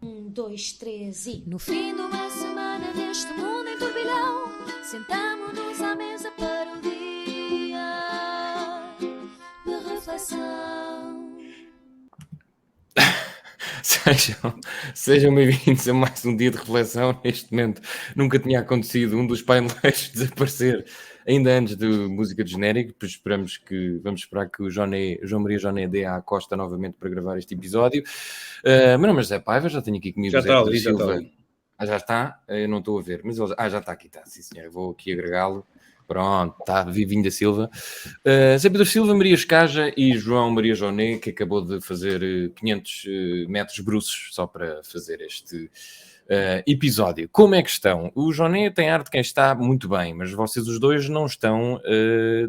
Dois, três e... No fim de uma semana deste mundo em turbilhão, sentamo-nos à mesa para o dia de reflexão. Sejam bem-vindos a mais um dia de reflexão. Neste momento nunca tinha acontecido um dos painéis desaparecer ainda antes de música de genérico, pois vamos esperar que o João Maria Joné dê à Costa novamente para gravar este episódio. Meu nome é José Paiva, já tenho aqui comigo Já o Zé está Pedro ali, já está Silva. ali. Já está? Eu não estou a ver, mas ele... já está aqui, está, sim senhor, vou aqui agregá-lo. Pronto, está, Vivinho da Silva. Zé Pedro Silva, Maria Escaja e João Maria Joné, que acabou de fazer 500 metros bruços só para fazer este episódio. Como é que estão? O Joné tem ar de quem está muito bem, mas vocês os dois não estão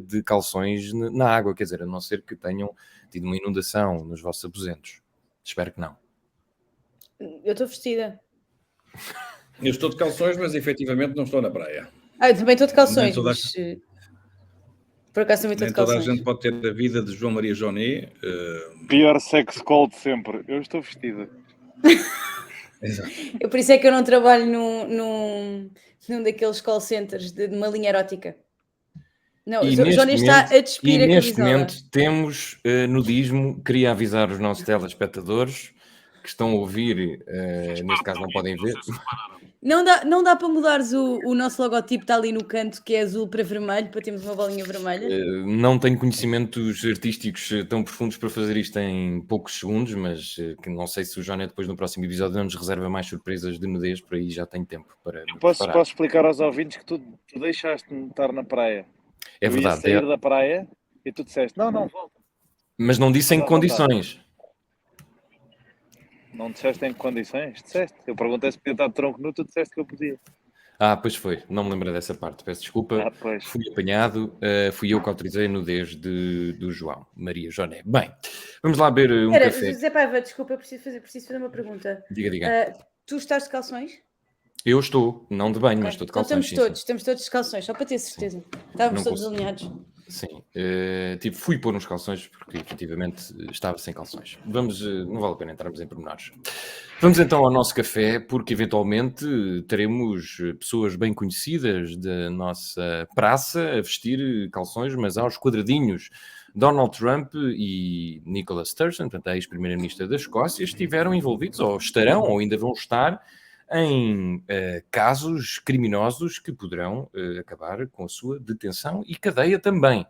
de calções na água, quer dizer, a não ser que tenham tido uma inundação nos vossos aposentos. Espero que não. Eu estou vestida. Eu estou de calções, mas efetivamente não estou na praia. Eu também estou de calções, Nem toda- mas por acaso também estou Nem de toda a calções. gente pode ter a vida de João Maria Joné. Pior sex call de sempre. Eu estou vestida. Exato. Por isso é que eu não trabalho num daqueles call centers de uma linha erótica. Não, o Johnny está a despir a neste camisola. momento temos nudismo. Queria avisar os nossos telespectadores que estão a ouvir, neste caso não podem ver. Não dá para mudares o nosso logotipo, está ali no canto, que é azul para vermelho, para termos uma bolinha vermelha? Não tenho conhecimentos artísticos tão profundos para fazer isto em poucos segundos, mas que não sei se o Joné depois no próximo episódio não nos reserva mais surpresas de nudez, por aí já tenho tempo para me Posso preparar. explicar aos ouvintes que tu deixaste-me estar na praia. É Eu verdade, ia sair da praia e tu disseste, não, volta. mas não disse em que Dá vontade. condições. Não disseste em que condições? Disseste. Eu perguntei se podia estar de tronco nu, tu disseste que eu podia. Pois foi, não me lembrei dessa parte, peço desculpa. Pois. Fui apanhado, fui eu que autorizei a nudez do João Maria Joné. Bem, vamos lá beber um café. José Paiva, desculpa, eu preciso fazer uma pergunta. Diga. Tu estás de calções? Eu estou, não de banho, mas estou de Então calções. estamos todos de calções, só para ter certeza. Estávamos Não todos consigo. alinhados. Sim, fui pôr uns calções porque efetivamente estava sem calções. Não vale a pena entrarmos em pormenores. Vamos então ao nosso café, porque eventualmente teremos pessoas bem conhecidas da nossa praça a vestir calções, mas aos quadradinhos. Donald Trump e Nicola Sturgeon, portanto a ex-primeira-ministra da Escócia, estiveram envolvidos, ou estarão, ou ainda vão estar, em casos criminosos que poderão acabar com a sua detenção e cadeia também.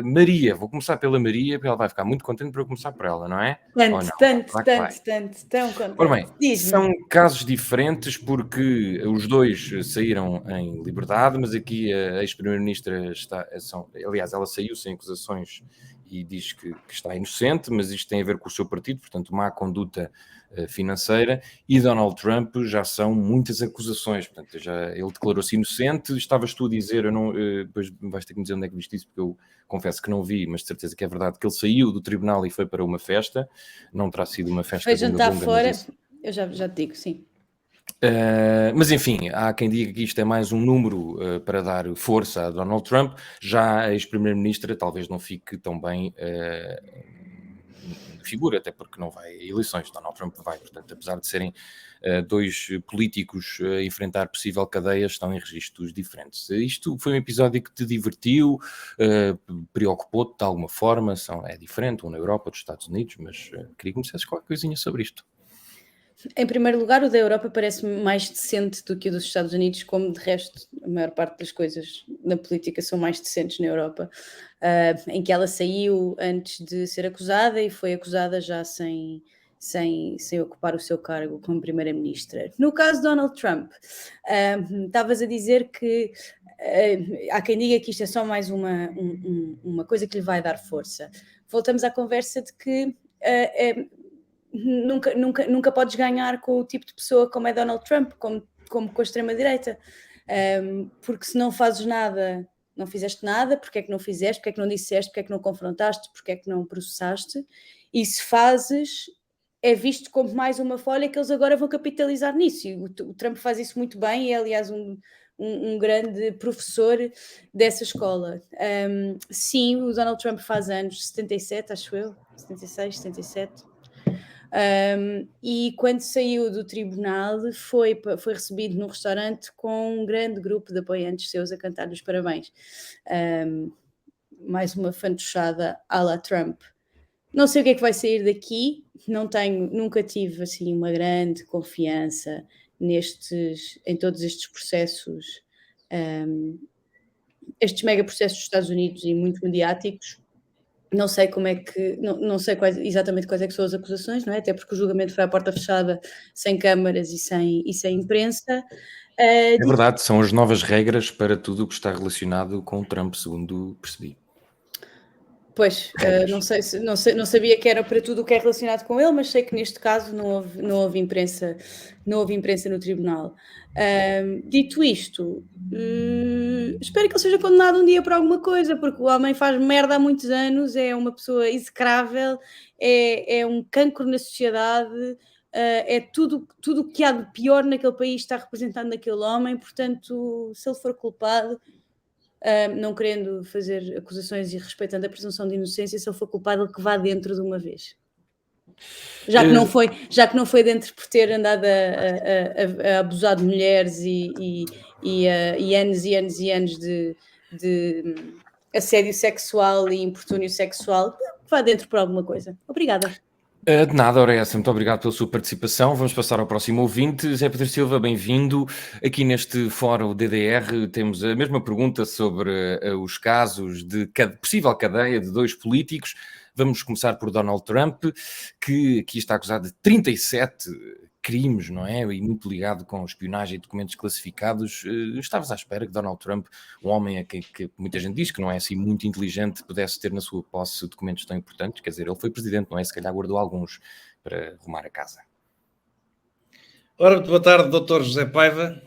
Maria, vou começar pela Maria, porque ela vai ficar muito contente para eu começar por ela, não é? Tanto, tão contente. Ora bem, Diz-me. são casos diferentes porque os dois saíram em liberdade, mas aqui a ex-primeira-ministra aliás, ela saiu sem acusações e diz que está inocente, mas isto tem a ver com o seu partido, portanto, má conduta financeira, e Donald Trump já são muitas acusações, portanto, ele declarou-se inocente. Estavas tu a dizer, depois vais ter que me dizer onde é que viste isso, porque eu confesso que não vi, mas de certeza que é verdade, que ele saiu do tribunal e foi para uma festa, não terá sido uma festa Foi jantar bunga, fora, mas eu já te digo, sim. Mas enfim, há quem diga que isto é mais um número para dar força a Donald Trump. Já a ex-primeira-ministra talvez não fique tão bem figura, até porque não vai a eleições. Donald Trump vai, portanto, apesar de serem dois políticos a enfrentar possível cadeia, estão em registros diferentes. Isto foi um episódio que te divertiu, preocupou-te de alguma forma? É diferente, um na Europa, dos Estados Unidos, mas queria que me dissesse qualquer coisinha sobre isto. Em primeiro lugar, o da Europa parece-me mais decente do que o dos Estados Unidos, como de resto a maior parte das coisas na política são mais decentes na Europa, em que ela saiu antes de ser acusada e foi acusada já sem ocupar o seu cargo como primeira-ministra. No caso de Donald Trump, estavas a dizer que há quem diga que isto é só mais uma coisa que lhe vai dar força. Voltamos à conversa de que nunca podes ganhar com o tipo de pessoa como é Donald Trump, como com a extrema-direita, porque se não fazes nada, não fizeste nada, porque é que não fizeste, porque é que não disseste, porque é que não confrontaste, porque é que não processaste, e se fazes, é visto como mais uma folha que eles agora vão capitalizar nisso, e o Trump faz isso muito bem, e é aliás um grande professor dessa escola. Sim, o Donald Trump faz anos, 77, acho eu, 76, 77. E quando saiu do tribunal foi recebido num restaurante com um grande grupo de apoiantes seus a cantar-lhe os parabéns. Mais uma fantochada à la Trump. Não sei o que é que vai sair daqui, nunca tive assim uma grande confiança em todos estes processos, estes mega processos dos Estados Unidos e muito mediáticos. Não sei como é que, não sei exatamente quais é que são as acusações, não é? Até porque o julgamento foi à porta fechada, sem câmaras e sem imprensa. É verdade, são as novas regras para tudo o que está relacionado com o Trump, segundo percebi. Pois, não sabia que era para tudo o que é relacionado com ele, mas sei que neste caso não houve imprensa no tribunal. Dito isto, espero que ele seja condenado um dia por alguma coisa, porque o homem faz merda há muitos anos, é uma pessoa execrável, é um cancro na sociedade, é tudo o que há de pior naquele país está representado naquele homem, portanto, se ele for culpado... não querendo fazer acusações e respeitando a presunção de inocência, se ele for culpado, ele que vá dentro de uma vez. Já que não foi dentro por ter andado a abusar de mulheres e anos e anos e anos de assédio sexual e importúnio sexual, vá dentro por alguma coisa. Obrigada. De nada, ora essa, muito obrigado pela sua participação. Vamos passar ao próximo ouvinte. Zé Pedro Silva, bem-vindo. Aqui neste fórum DDR temos a mesma pergunta sobre os casos de possível cadeia de 2 políticos. Vamos começar por Donald Trump, que aqui está acusado de 37 crimes, não é? E muito ligado com espionagem e documentos classificados. Estavas à espera que Donald Trump, um homem a que muita gente diz que não é assim muito inteligente, pudesse ter na sua posse documentos tão importantes? Quer dizer, ele foi presidente, não é? Se calhar guardou alguns para arrumar a casa. Ora, muito boa tarde, Dr. José Paiva.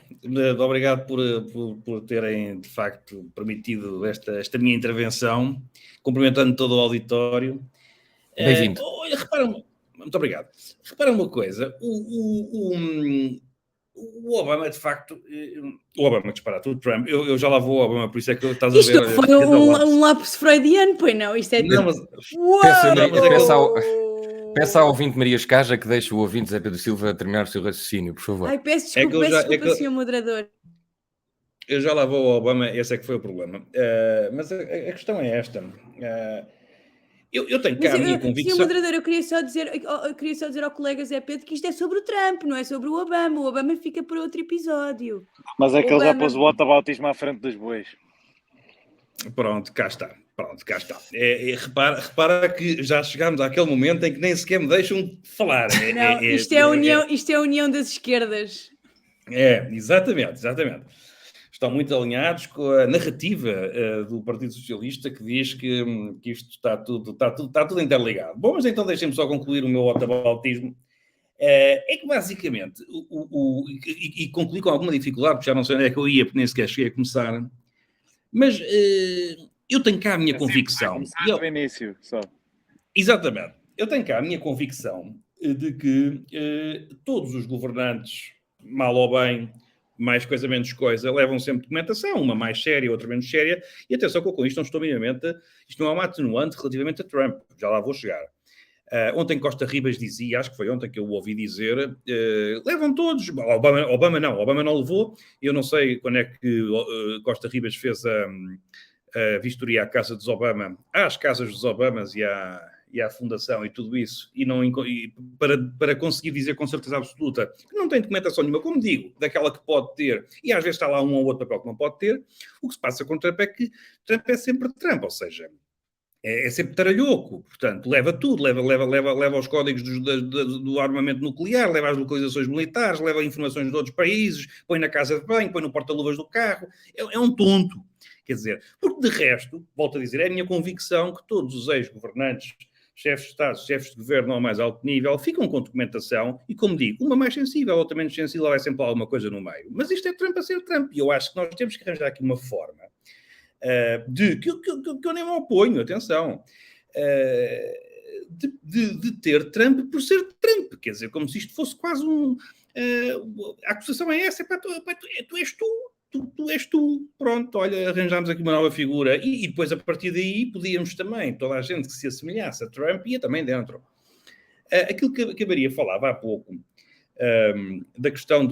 Obrigado por terem, de facto, permitido esta minha intervenção, cumprimentando todo o auditório. Bem-vindo. Muito obrigado. Repara uma coisa, o Obama, de facto, o Obama disparate, o Trump, eu já lá vou ao Obama, por isso é que estás a ver... Isto foi um lápis freudiano, pois não? Isto é não, tipo... Peça ao ouvinte Maria Escaja que deixe o ouvinte Zé Pedro Silva terminar o seu raciocínio, por favor. Ai, peço desculpa, senhor moderador. Eu já lá vou ao Obama, esse é que foi o problema. Mas a questão é esta... Eu tenho cá a minha convicção... Senhor moderador, eu queria só dizer ao colega Zé Pedro que isto é sobre o Trump, não é sobre o Obama. O Obama fica para outro episódio. Mas é que ele já pôs o whataboutismo à frente dos bois. Pronto, cá está. Repara que já chegámos àquele momento em que nem sequer me deixam falar. Isto é a união das esquerdas. Exatamente. Estão muito alinhados com a narrativa do Partido Socialista que diz que isto está tudo interligado. Bom, mas então deixem-me só concluir o meu whataboutismo. É que basicamente, e concluí com alguma dificuldade, porque já não sei onde é que eu ia, porque nem sequer cheguei a começar, mas eu tenho cá a minha convicção. No início, só. Exatamente. Eu tenho cá a minha convicção de que todos os governantes, mal ou bem, mais coisa, menos coisa, levam sempre documentação, uma mais séria, outra menos séria, e atenção que eu com isto não estou minimamente, isto não é uma atenuante relativamente a Trump, já lá vou chegar. Ontem Costa Ribas dizia, acho que foi ontem que eu o ouvi dizer, levam todos, Obama não levou, eu não sei quando é que Costa Ribas fez a vistoria à casa dos Obama, às casas dos Obamas e à fundação e tudo isso, para conseguir dizer com certeza absoluta que não tem documentação nenhuma, como digo, daquela que pode ter, e às vezes está lá um ou outro papel que não pode ter, o que se passa com Trump é que Trump é sempre Trump, ou seja, é sempre taralhoco, portanto, leva tudo, leva os códigos do armamento nuclear, leva as localizações militares, leva informações de outros países, põe na casa de banho, põe no porta-luvas do carro, é um tonto, quer dizer, porque de resto, volto a dizer, é a minha convicção que todos os ex-governantes, chefes de Estado, chefes de governo ao mais alto nível, ficam com documentação e, como digo, uma mais sensível, outra menos sensível, vai sempre alguma coisa no meio. Mas isto é Trump a ser Trump, e eu acho que nós temos que arranjar aqui uma forma que eu nem me oponho, atenção, de ter Trump por ser Trump, quer dizer, como se isto fosse quase a acusação é essa, tu és tu, pronto, olha, arranjámos aqui uma nova figura, e depois a partir daí podíamos também, toda a gente que se assemelhasse a Trump ia também dentro. Aquilo que a Maria falava há pouco, da questão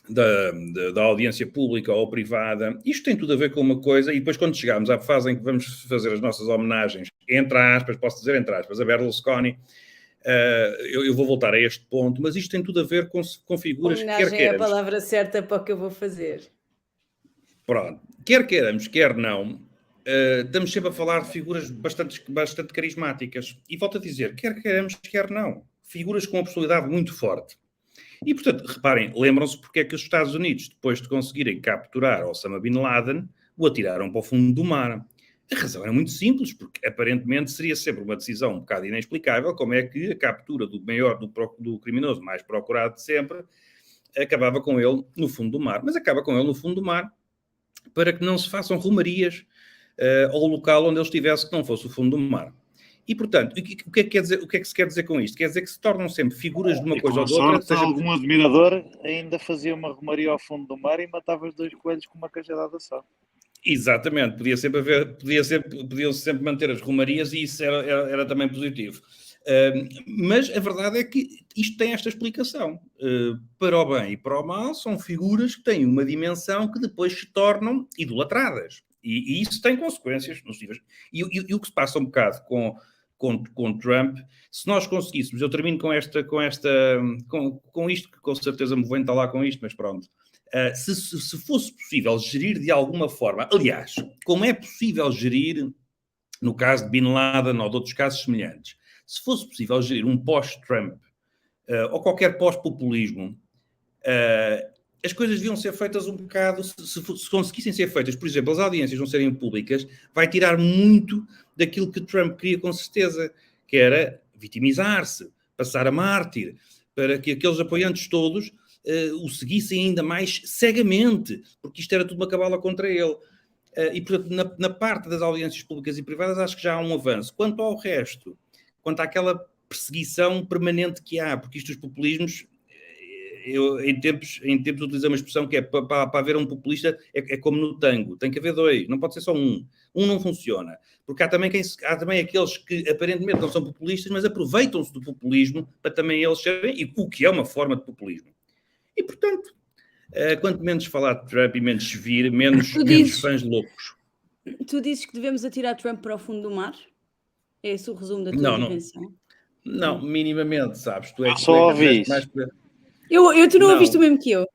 da audiência pública ou privada, isto tem tudo a ver com uma coisa, e depois quando chegarmos à fase em que vamos fazer as nossas homenagens, entre aspas, posso dizer entre aspas, a Berlusconi, eu vou voltar a este ponto, mas isto tem tudo a ver com figuras que quer Homenagem é a queiramos. palavra certa para o que eu vou fazer. Pronto, quer queiramos, quer não, estamos sempre a falar de figuras bastante carismáticas. E volto a dizer, quer queiramos, quer não, figuras com uma personalidade muito forte. E, portanto, reparem, lembram-se porque é que os Estados Unidos, depois de conseguirem capturar Osama Bin Laden, o atiraram para o fundo do mar. A razão era muito simples, porque aparentemente seria sempre uma decisão um bocado inexplicável, como é que a captura do criminoso mais procurado de sempre acabava com ele no fundo do mar. Mas acaba com ele no fundo do mar para que não se façam rumarias ao local onde ele estivesse, que não fosse o fundo do mar. E, portanto, o que é que se quer dizer com isto? Quer dizer que se tornam sempre figuras de uma coisa ou de outra. Sorte, algum admirador ainda fazia uma romaria ao fundo do mar e matava os 2 coelhos com uma cajadada só. Exatamente, podiam sempre manter as romarias e isso era também positivo. Mas a verdade é que isto tem esta explicação. Para o bem e para o mal, são figuras que têm uma dimensão que depois se tornam idolatradas. E isso tem consequências nos níveis. E o que se passa um bocado com Trump, se nós conseguíssemos, eu termino com isto, que com certeza me vou entalar com isto, mas pronto. Se fosse possível gerir de alguma forma, aliás, como é possível gerir, no caso de Bin Laden ou de outros casos semelhantes, se fosse possível gerir um pós-Trump ou qualquer pós-populismo, as coisas deviam ser feitas um bocado, se conseguissem ser feitas, por exemplo, as audiências não serem públicas, vai tirar muito daquilo que Trump queria com certeza, que era vitimizar-se, passar a mártir, para que aqueles apoiantes todos o seguissem ainda mais cegamente, porque isto era tudo uma cabala contra ele. E, portanto, na parte das audiências públicas e privadas, acho que já há um avanço. Quanto ao resto, quanto àquela perseguição permanente que há, porque isto dos populismos, eu em tempos utilizei uma expressão que é para haver um populista, é como no tango, tem que haver 2, não pode ser só um. Um não funciona. Porque há também aqueles que aparentemente não são populistas, mas aproveitam-se do populismo para também eles serem, o que é uma forma de populismo. E, portanto, quanto menos falar de Trump e menos se vir, menos fãs loucos. Tu dizes que devemos atirar Trump para o fundo do mar? É esse o resumo da tua intervenção? Não, minimamente, sabes? Tu é que só ouvi isso. Tu não ouviste o mesmo que eu.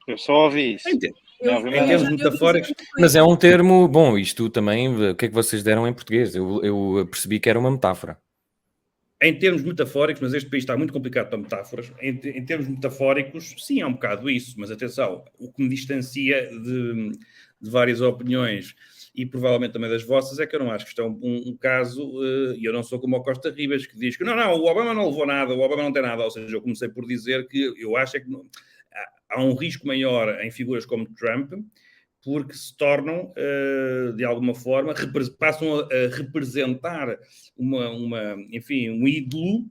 Eu só ouvi isso. Em termos metafóricos. Mas é um termo, bom, isto também, o que é que vocês deram em português? Eu percebi que era uma metáfora. Em termos metafóricos, mas este país está muito complicado para metáforas, em termos metafóricos, sim, é um bocado isso, mas atenção, o que me distancia de várias opiniões e provavelmente também das vossas é que eu não acho que isto é um caso, e eu não sou como o Costa Ribas, que diz que não, o Obama não levou nada, o Obama não tem nada, ou seja, eu comecei por dizer que eu acho que há um risco maior em figuras como Trump, porque se tornam, de alguma forma, passam a representar um ídolo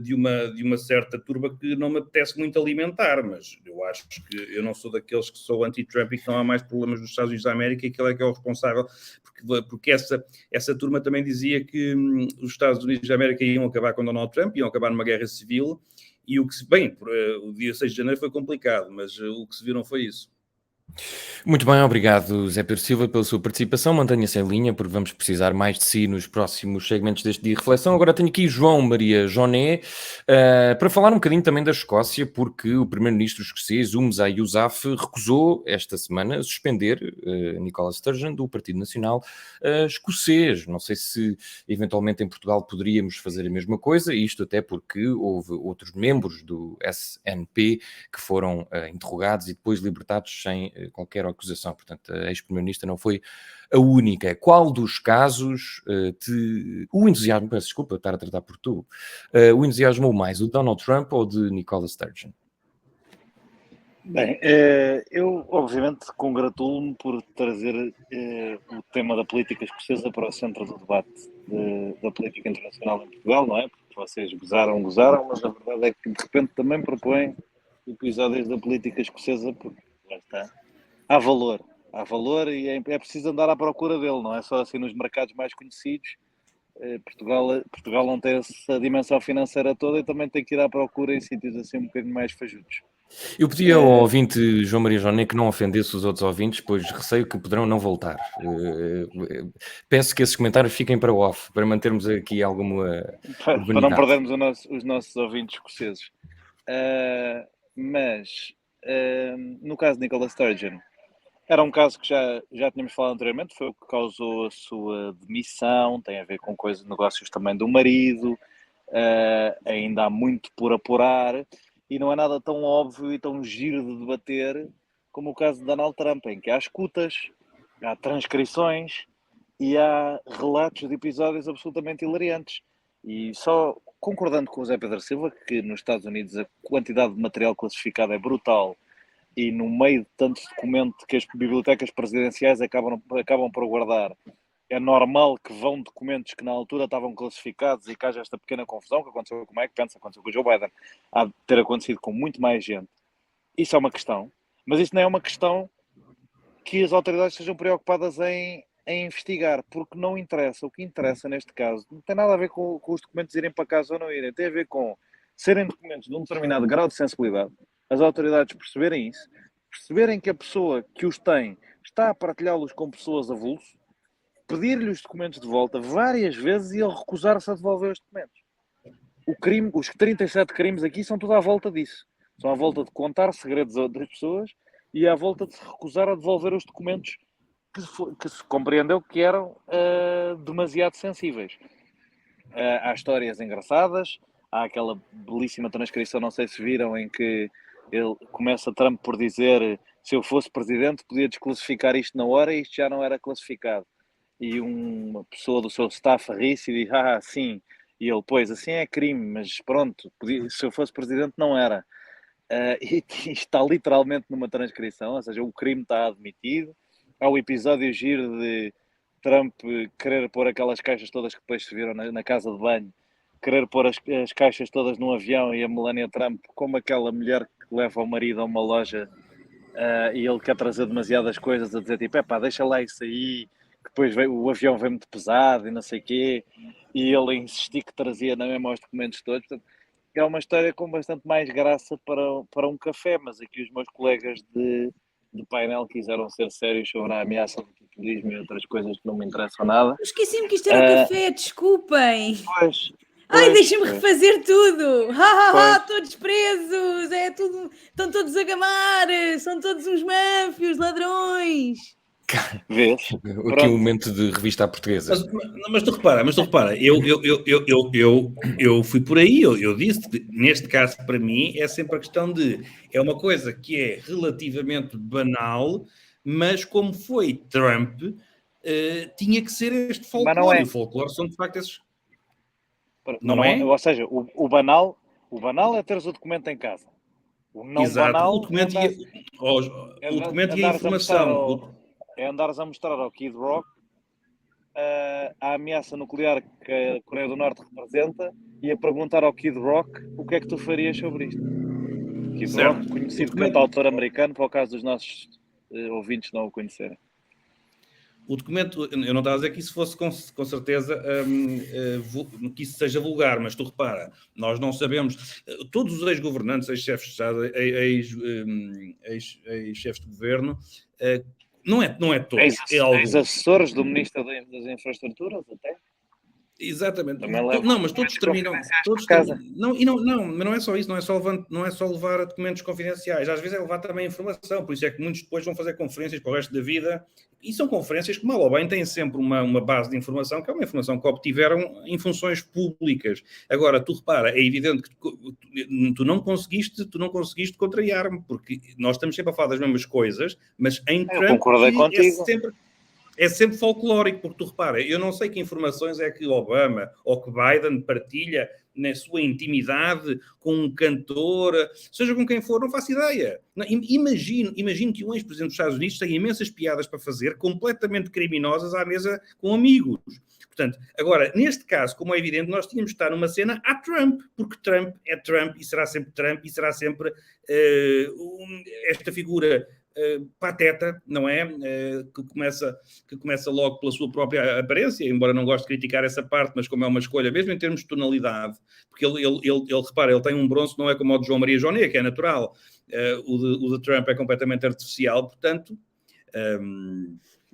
de uma certa turba que não me apetece muito alimentar, mas eu acho que eu não sou daqueles que sou anti-Trump e que não há mais problemas nos Estados Unidos da América e que ele é que é o responsável, porque essa turma também dizia que os Estados Unidos da América iam acabar com Donald Trump, iam acabar numa guerra civil, e o dia 6 de janeiro foi complicado, mas o que se viram foi isso. Muito bem, obrigado Zé Pedro Silva pela sua participação, mantenha-se em linha porque vamos precisar mais de si nos próximos segmentos deste dia de reflexão. Agora tenho aqui João Maria Joné para falar um bocadinho também da Escócia, porque o primeiro-ministro escocês, Humza Yousaf, recusou esta semana suspender Nicola Sturgeon do Partido Nacional escocês. Não sei se eventualmente em Portugal poderíamos fazer a mesma coisa, isto até porque houve outros membros do SNP que foram interrogados e depois libertados sem qualquer acusação, portanto a ex-primeira-ministra não foi a única. Qual dos casos o entusiasmo, peço desculpa estar a tratar por tu, o entusiasmou mais, o Donald Trump ou de Nicola Sturgeon? Bem, eu obviamente congratulo-me por trazer o tema da política escocesa para o centro do debate da política internacional em Portugal, não é? Porque vocês gozaram, mas a verdade é que de repente também propõem episódios da política escocesa, porque lá está. Há valor e é preciso andar à procura dele, não é só assim nos mercados mais conhecidos, Portugal não tem essa dimensão financeira toda e também tem que ir à procura em sítios assim um bocadinho mais fajutos. Eu pedi ao ouvinte João Maria Joné que não ofendesse os outros ouvintes, pois receio que poderão não voltar. Peço que esses comentários fiquem para o off, para mantermos aqui alguma Para não urbanidade. perdermos os nossos ouvintes escoceses. Mas, no caso de Nicola Sturgeon, era um caso que já tínhamos falado anteriormente, foi o que causou a sua demissão, tem a ver com negócios também do marido, ainda há muito por apurar, e não é nada tão óbvio e tão giro de debater como o caso de Donald Trump, em que há escutas, há transcrições e há relatos de episódios absolutamente hilariantes. E só concordando com o Zé Pedro Silva, que nos Estados Unidos a quantidade de material classificado é brutal, e no meio de tantos documentos que as bibliotecas presidenciais acabam por guardar, é normal que vão documentos que na altura estavam classificados e que haja esta pequena confusão que aconteceu com o Mike Pence, aconteceu com o Joe Biden, há de ter acontecido com muito mais gente. Isso é uma questão, mas isso não é uma questão que as autoridades estejam preocupadas em investigar, porque não interessa. O que interessa neste caso não tem nada a ver com os documentos irem para casa ou não irem, tem a ver com serem documentos de um determinado grau de sensibilidade, as autoridades perceberem isso, perceberem que a pessoa que os tem está a partilhá-los com pessoas avulso, pedir-lhe os documentos de volta várias vezes e ele recusar-se a devolver os documentos. Os 37 crimes aqui são tudo à volta disso. São à volta de contar segredos a outras pessoas e à volta de se recusar a devolver os documentos que se compreendeu que eram demasiado sensíveis. Há histórias engraçadas, há aquela belíssima transcrição, não sei se viram, em que ele começa Trump por dizer: se eu fosse presidente podia desclassificar isto na hora e isto já não era classificado. E uma pessoa do seu staff ri-se e diz: sim. E ele: pois, assim é crime, mas pronto, se eu fosse presidente não era. E está literalmente numa transcrição, ou seja, o crime está admitido. Há o episódio giro de Trump querer pôr aquelas caixas todas que depois se viram na casa de banho, querer pôr as caixas todas num avião, e a Melania Trump, como aquela mulher que leva o marido a uma loja e ele quer trazer demasiadas coisas, a dizer tipo: deixa lá isso aí, que depois o avião vem muito pesado e não sei o quê, e ele insistir que trazia na mesma os documentos todos. Portanto, é uma história com bastante mais graça para um café, mas aqui os meus colegas de painel quiseram ser sérios sobre a ameaça do populismo e outras coisas que não me interessam nada. Esqueci-me que isto era café, desculpem. Pois, Deixem-me refazer tudo. Todos presos. É tudo, estão todos a gamar. São todos uns manfios, ladrões. Vês? Aqui um momento de revista à portuguesa. Mas tu repara, eu fui por aí, eu disse que neste caso para mim é sempre a questão de, é uma coisa que é relativamente banal, mas como foi Trump, tinha que ser este folclore, e o folclore são de facto esses... Não é? Ou seja, o banal é teres o documento em casa. O não Exato. banal o documento e a informação... É andares a mostrar ao Kid Rock a ameaça nuclear que a Coreia do Norte representa e a perguntar ao Kid Rock o que é que tu farias sobre isto. Kid Rock, conhecido cantautor americano, para o caso dos nossos ouvintes não o conhecerem. O documento, eu não estava a dizer que isso fosse com certeza que isso seja vulgar, mas tu repara, nós não sabemos, todos os ex-governantes, ex-chefes de Estado, ex-chefes de governo, não é todos. Ex-assessores do Ministro das Infraestruturas, até? Exatamente. Não, mas todos terminam. Mas não é só isso, não é só levar documentos confidenciais. Às vezes é levar também informação, por isso é que muitos depois vão fazer conferências para o resto da vida. E são conferências que, mal ou bem, têm sempre uma base de informação, que é uma informação que obtiveram em funções públicas. Agora, tu repara, é evidente que tu não conseguiste contrariar-me, porque nós estamos sempre a falar das mesmas coisas, mas em Trump é sempre folclórico, porque tu repara, eu não sei que informações é que Obama ou que Biden partilha na sua intimidade com um cantor, seja com quem for, não faço ideia. Imagino que um ex-presidente dos Estados Unidos tem imensas piadas para fazer, completamente criminosas, à mesa com amigos. Portanto, agora, neste caso, como é evidente, nós tínhamos de estar numa cena a Trump, porque Trump é Trump e será sempre Trump e será sempre esta figura pateta, não é? Que começa logo pela sua própria aparência, embora não goste de criticar essa parte, mas como é uma escolha, mesmo em termos de tonalidade, porque ele repara, ele tem um bronze, não é como o de João Maria Joné, que é natural. O de Trump é completamente artificial, portanto...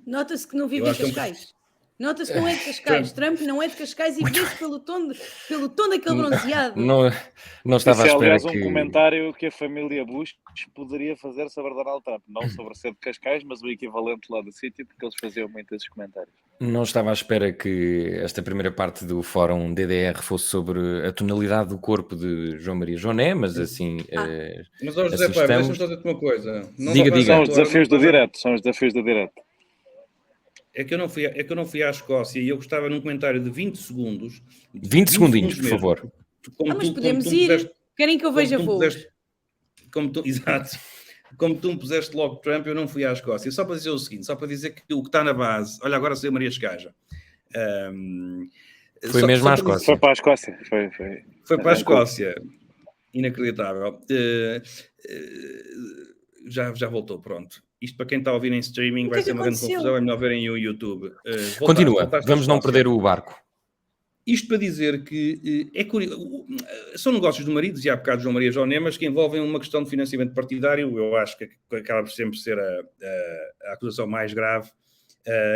Nota-se que não vive em Cascais. Nota-se que não é de Cascais. Trump não é de Cascais e vê-se pelo tom daquele bronzeado. Não estava à espera aliás, um comentário que a família Bush poderia fazer sobre Donald Trump. Não sobre ser de Cascais, mas o equivalente lá do sítio, porque eles faziam muito esses comentários. Não estava à espera que esta primeira parte do fórum DDR fosse sobre a tonalidade do corpo de João Maria Joné, mas assim... Mas, José assim Paiva, deixa-me só dizer-te uma coisa. Diga. São os desafios do direto. É que eu não fui à Escócia e eu gostava num comentário de 20 segundos. 20 segundinhos, por favor. Mas podemos ir. Querem que eu veja voos? Exato. Como tu me puseste logo Trump, eu não fui à Escócia. Só para dizer o seguinte, só para dizer que o que está na base... Olha, agora saiu Maria Escaja. Foi mesmo à Escócia. Foi para a Escócia. Foi para a Escócia. Inacreditável. Já voltou, pronto. Isto para quem está a ouvir em streaming vai ser uma grande confusão, é melhor verem o YouTube. Continua, vamos não perder o barco. Isto para dizer que é curioso, são negócios do marido, dizia há bocado João Maria Joné, mas que envolvem uma questão de financiamento partidário. Eu acho que acaba por sempre ser a acusação mais grave.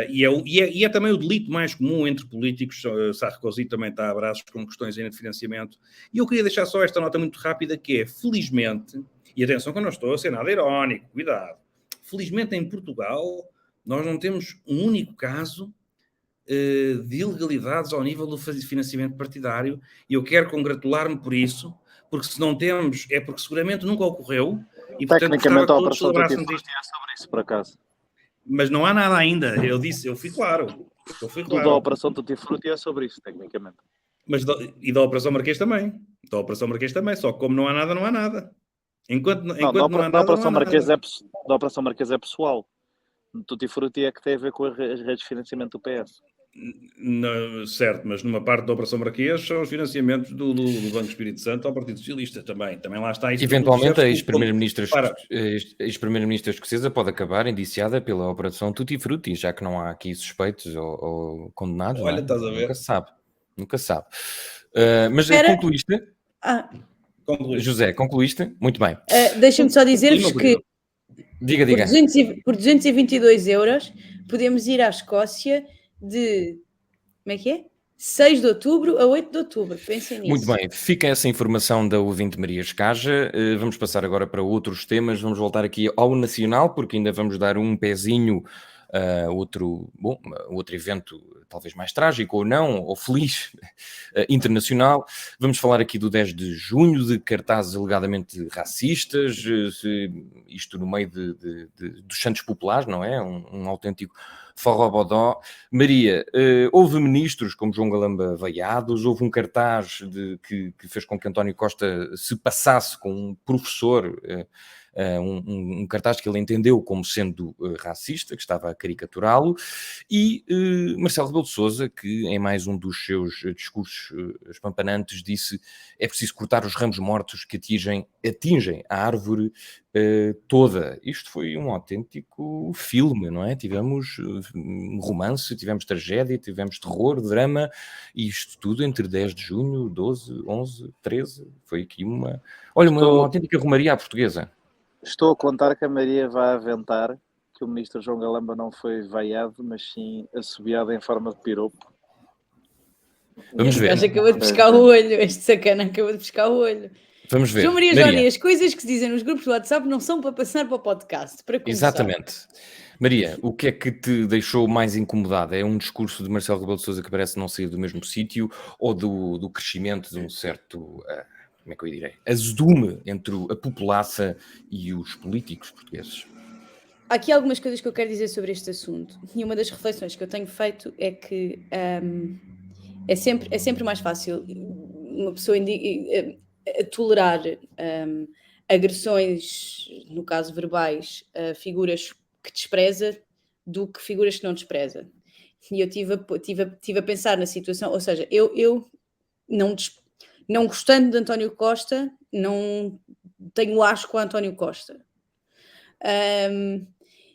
E é também o delito mais comum entre políticos. Sarkozy também está a braços com questões ainda de financiamento. E eu queria deixar só esta nota muito rápida, que é, felizmente, e atenção que eu não estou a ser nada irónico, cuidado, felizmente em Portugal nós não temos um único caso de ilegalidades ao nível do financiamento partidário, e eu quero congratular-me por isso, porque se não temos, é porque seguramente nunca ocorreu, e portanto tecnicamente a operação Tutti Frutti é sobre isso, por acaso. Mas não há nada ainda, eu fui claro. Tudo da operação Tutti Frutti é sobre isso, tecnicamente. Mas e da operação Marquês também. Da operação Marquês também, só que como não há nada, não há nada. Enquanto não há nada, da operação Marquês é pessoal. Tutti Frutti é que tem a ver com as redes de financiamento do PS. Certo, mas numa parte da Operação Marquês são os financiamentos do Banco Espírito Santo ao Partido Socialista também lá está isso. Eventualmente a ex-primeira-ministra escocesa pode acabar indiciada pela Operação Tutti Frutti, já que não há aqui suspeitos ou condenados. Olha, estás a ver? Nunca sabe. Mas concluíste? José, concluíste? Muito bem. Deixa-me só dizer-vos que diga. Por 222 euros podemos ir à Escócia de, como é que é? 6 de outubro a 8 de outubro, pensem nisso. Muito bem, fica essa informação da ouvinte Maria Escaja. Vamos passar agora para outros temas, vamos voltar aqui ao Nacional, porque ainda vamos dar um pezinho a outro evento, talvez mais trágico ou não, ou feliz, internacional. Vamos falar aqui do 10 de junho, de cartazes alegadamente racistas, isto no meio dos Santos Populares, não é? Um autêntico forrobodó. Maria, houve ministros como João Galamba vaiados, houve um cartaz que fez com que António Costa se passasse com um professor, um cartaz que ele entendeu como sendo racista, que estava a caricaturá-lo, e Marcelo Rebelo de Sousa, que em mais um dos seus discursos espampanantes disse: é preciso cortar os ramos mortos que atingem a árvore toda. Isto foi um autêntico filme, não é? Tivemos romance, tivemos tragédia, tivemos terror, drama, e isto tudo entre 10 de junho, 12, 11, 13, foi aqui uma autêntica romaria à portuguesa. Estou a contar que a Maria vai aventar que o ministro João Galamba não foi vaiado, mas sim assobiado em forma de piropo. Vamos ver. Acabou de pescar o olho, este sacana acabou de pescar o olho. Vamos ver. João Maria Joné, as coisas que se dizem nos grupos do WhatsApp não são para passar para o podcast, para começar. Exatamente. Maria, o que é que te deixou mais incomodada? É um discurso de Marcelo Rebelo de Sousa que parece não sair do mesmo sítio, ou do crescimento de um certo... como é que eu direi? Azedume entre a população e os políticos portugueses? Há aqui algumas coisas que eu quero dizer sobre este assunto. E uma das reflexões que eu tenho feito é que é sempre mais fácil uma pessoa tolerar agressões, no caso verbais, a figuras que despreza, do que figuras que não despreza. E eu tive a pensar na situação, ou seja, eu não gostando de António Costa, não tenho asco a António Costa.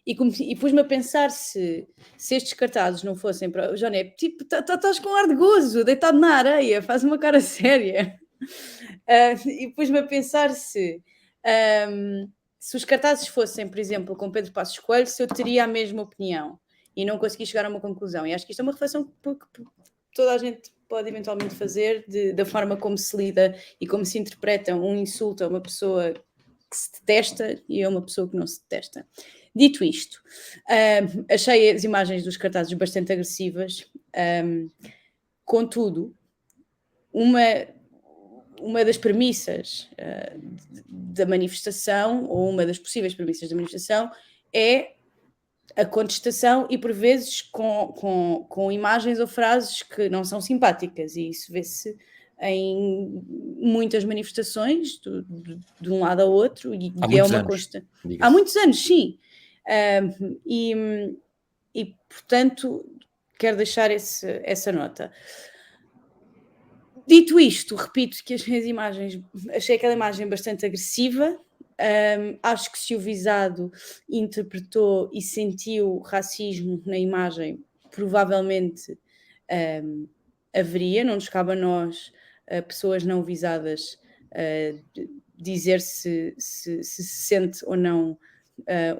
E pus-me a pensar se estes cartazes não fossem para... Johnny, tipo, estás com ar de gozo, deitado na areia, faz uma cara séria. E pus-me a pensar se os cartazes fossem, por exemplo, com Pedro Passos Coelho, se eu teria a mesma opinião e não consegui chegar a uma conclusão. E acho que isto é uma reflexão que toda a gente pode eventualmente fazer da forma como se lida e como se interpreta um insulto a uma pessoa que se detesta e a uma pessoa que não se detesta. Dito isto, achei as imagens dos cartazes bastante agressivas, contudo, uma das premissas da manifestação, ou uma das possíveis premissas da manifestação, é a contestação e, por vezes, com imagens ou frases que não são simpáticas, e isso vê-se em muitas manifestações, de um lado ao outro, e é uma constante. Há muitos anos, sim. E, portanto, quero deixar essa nota. Dito isto, repito que achei aquela imagem bastante agressiva. Acho que se o visado interpretou e sentiu racismo na imagem, provavelmente haveria. Não nos cabe a nós, pessoas não visadas, dizer se sente ou não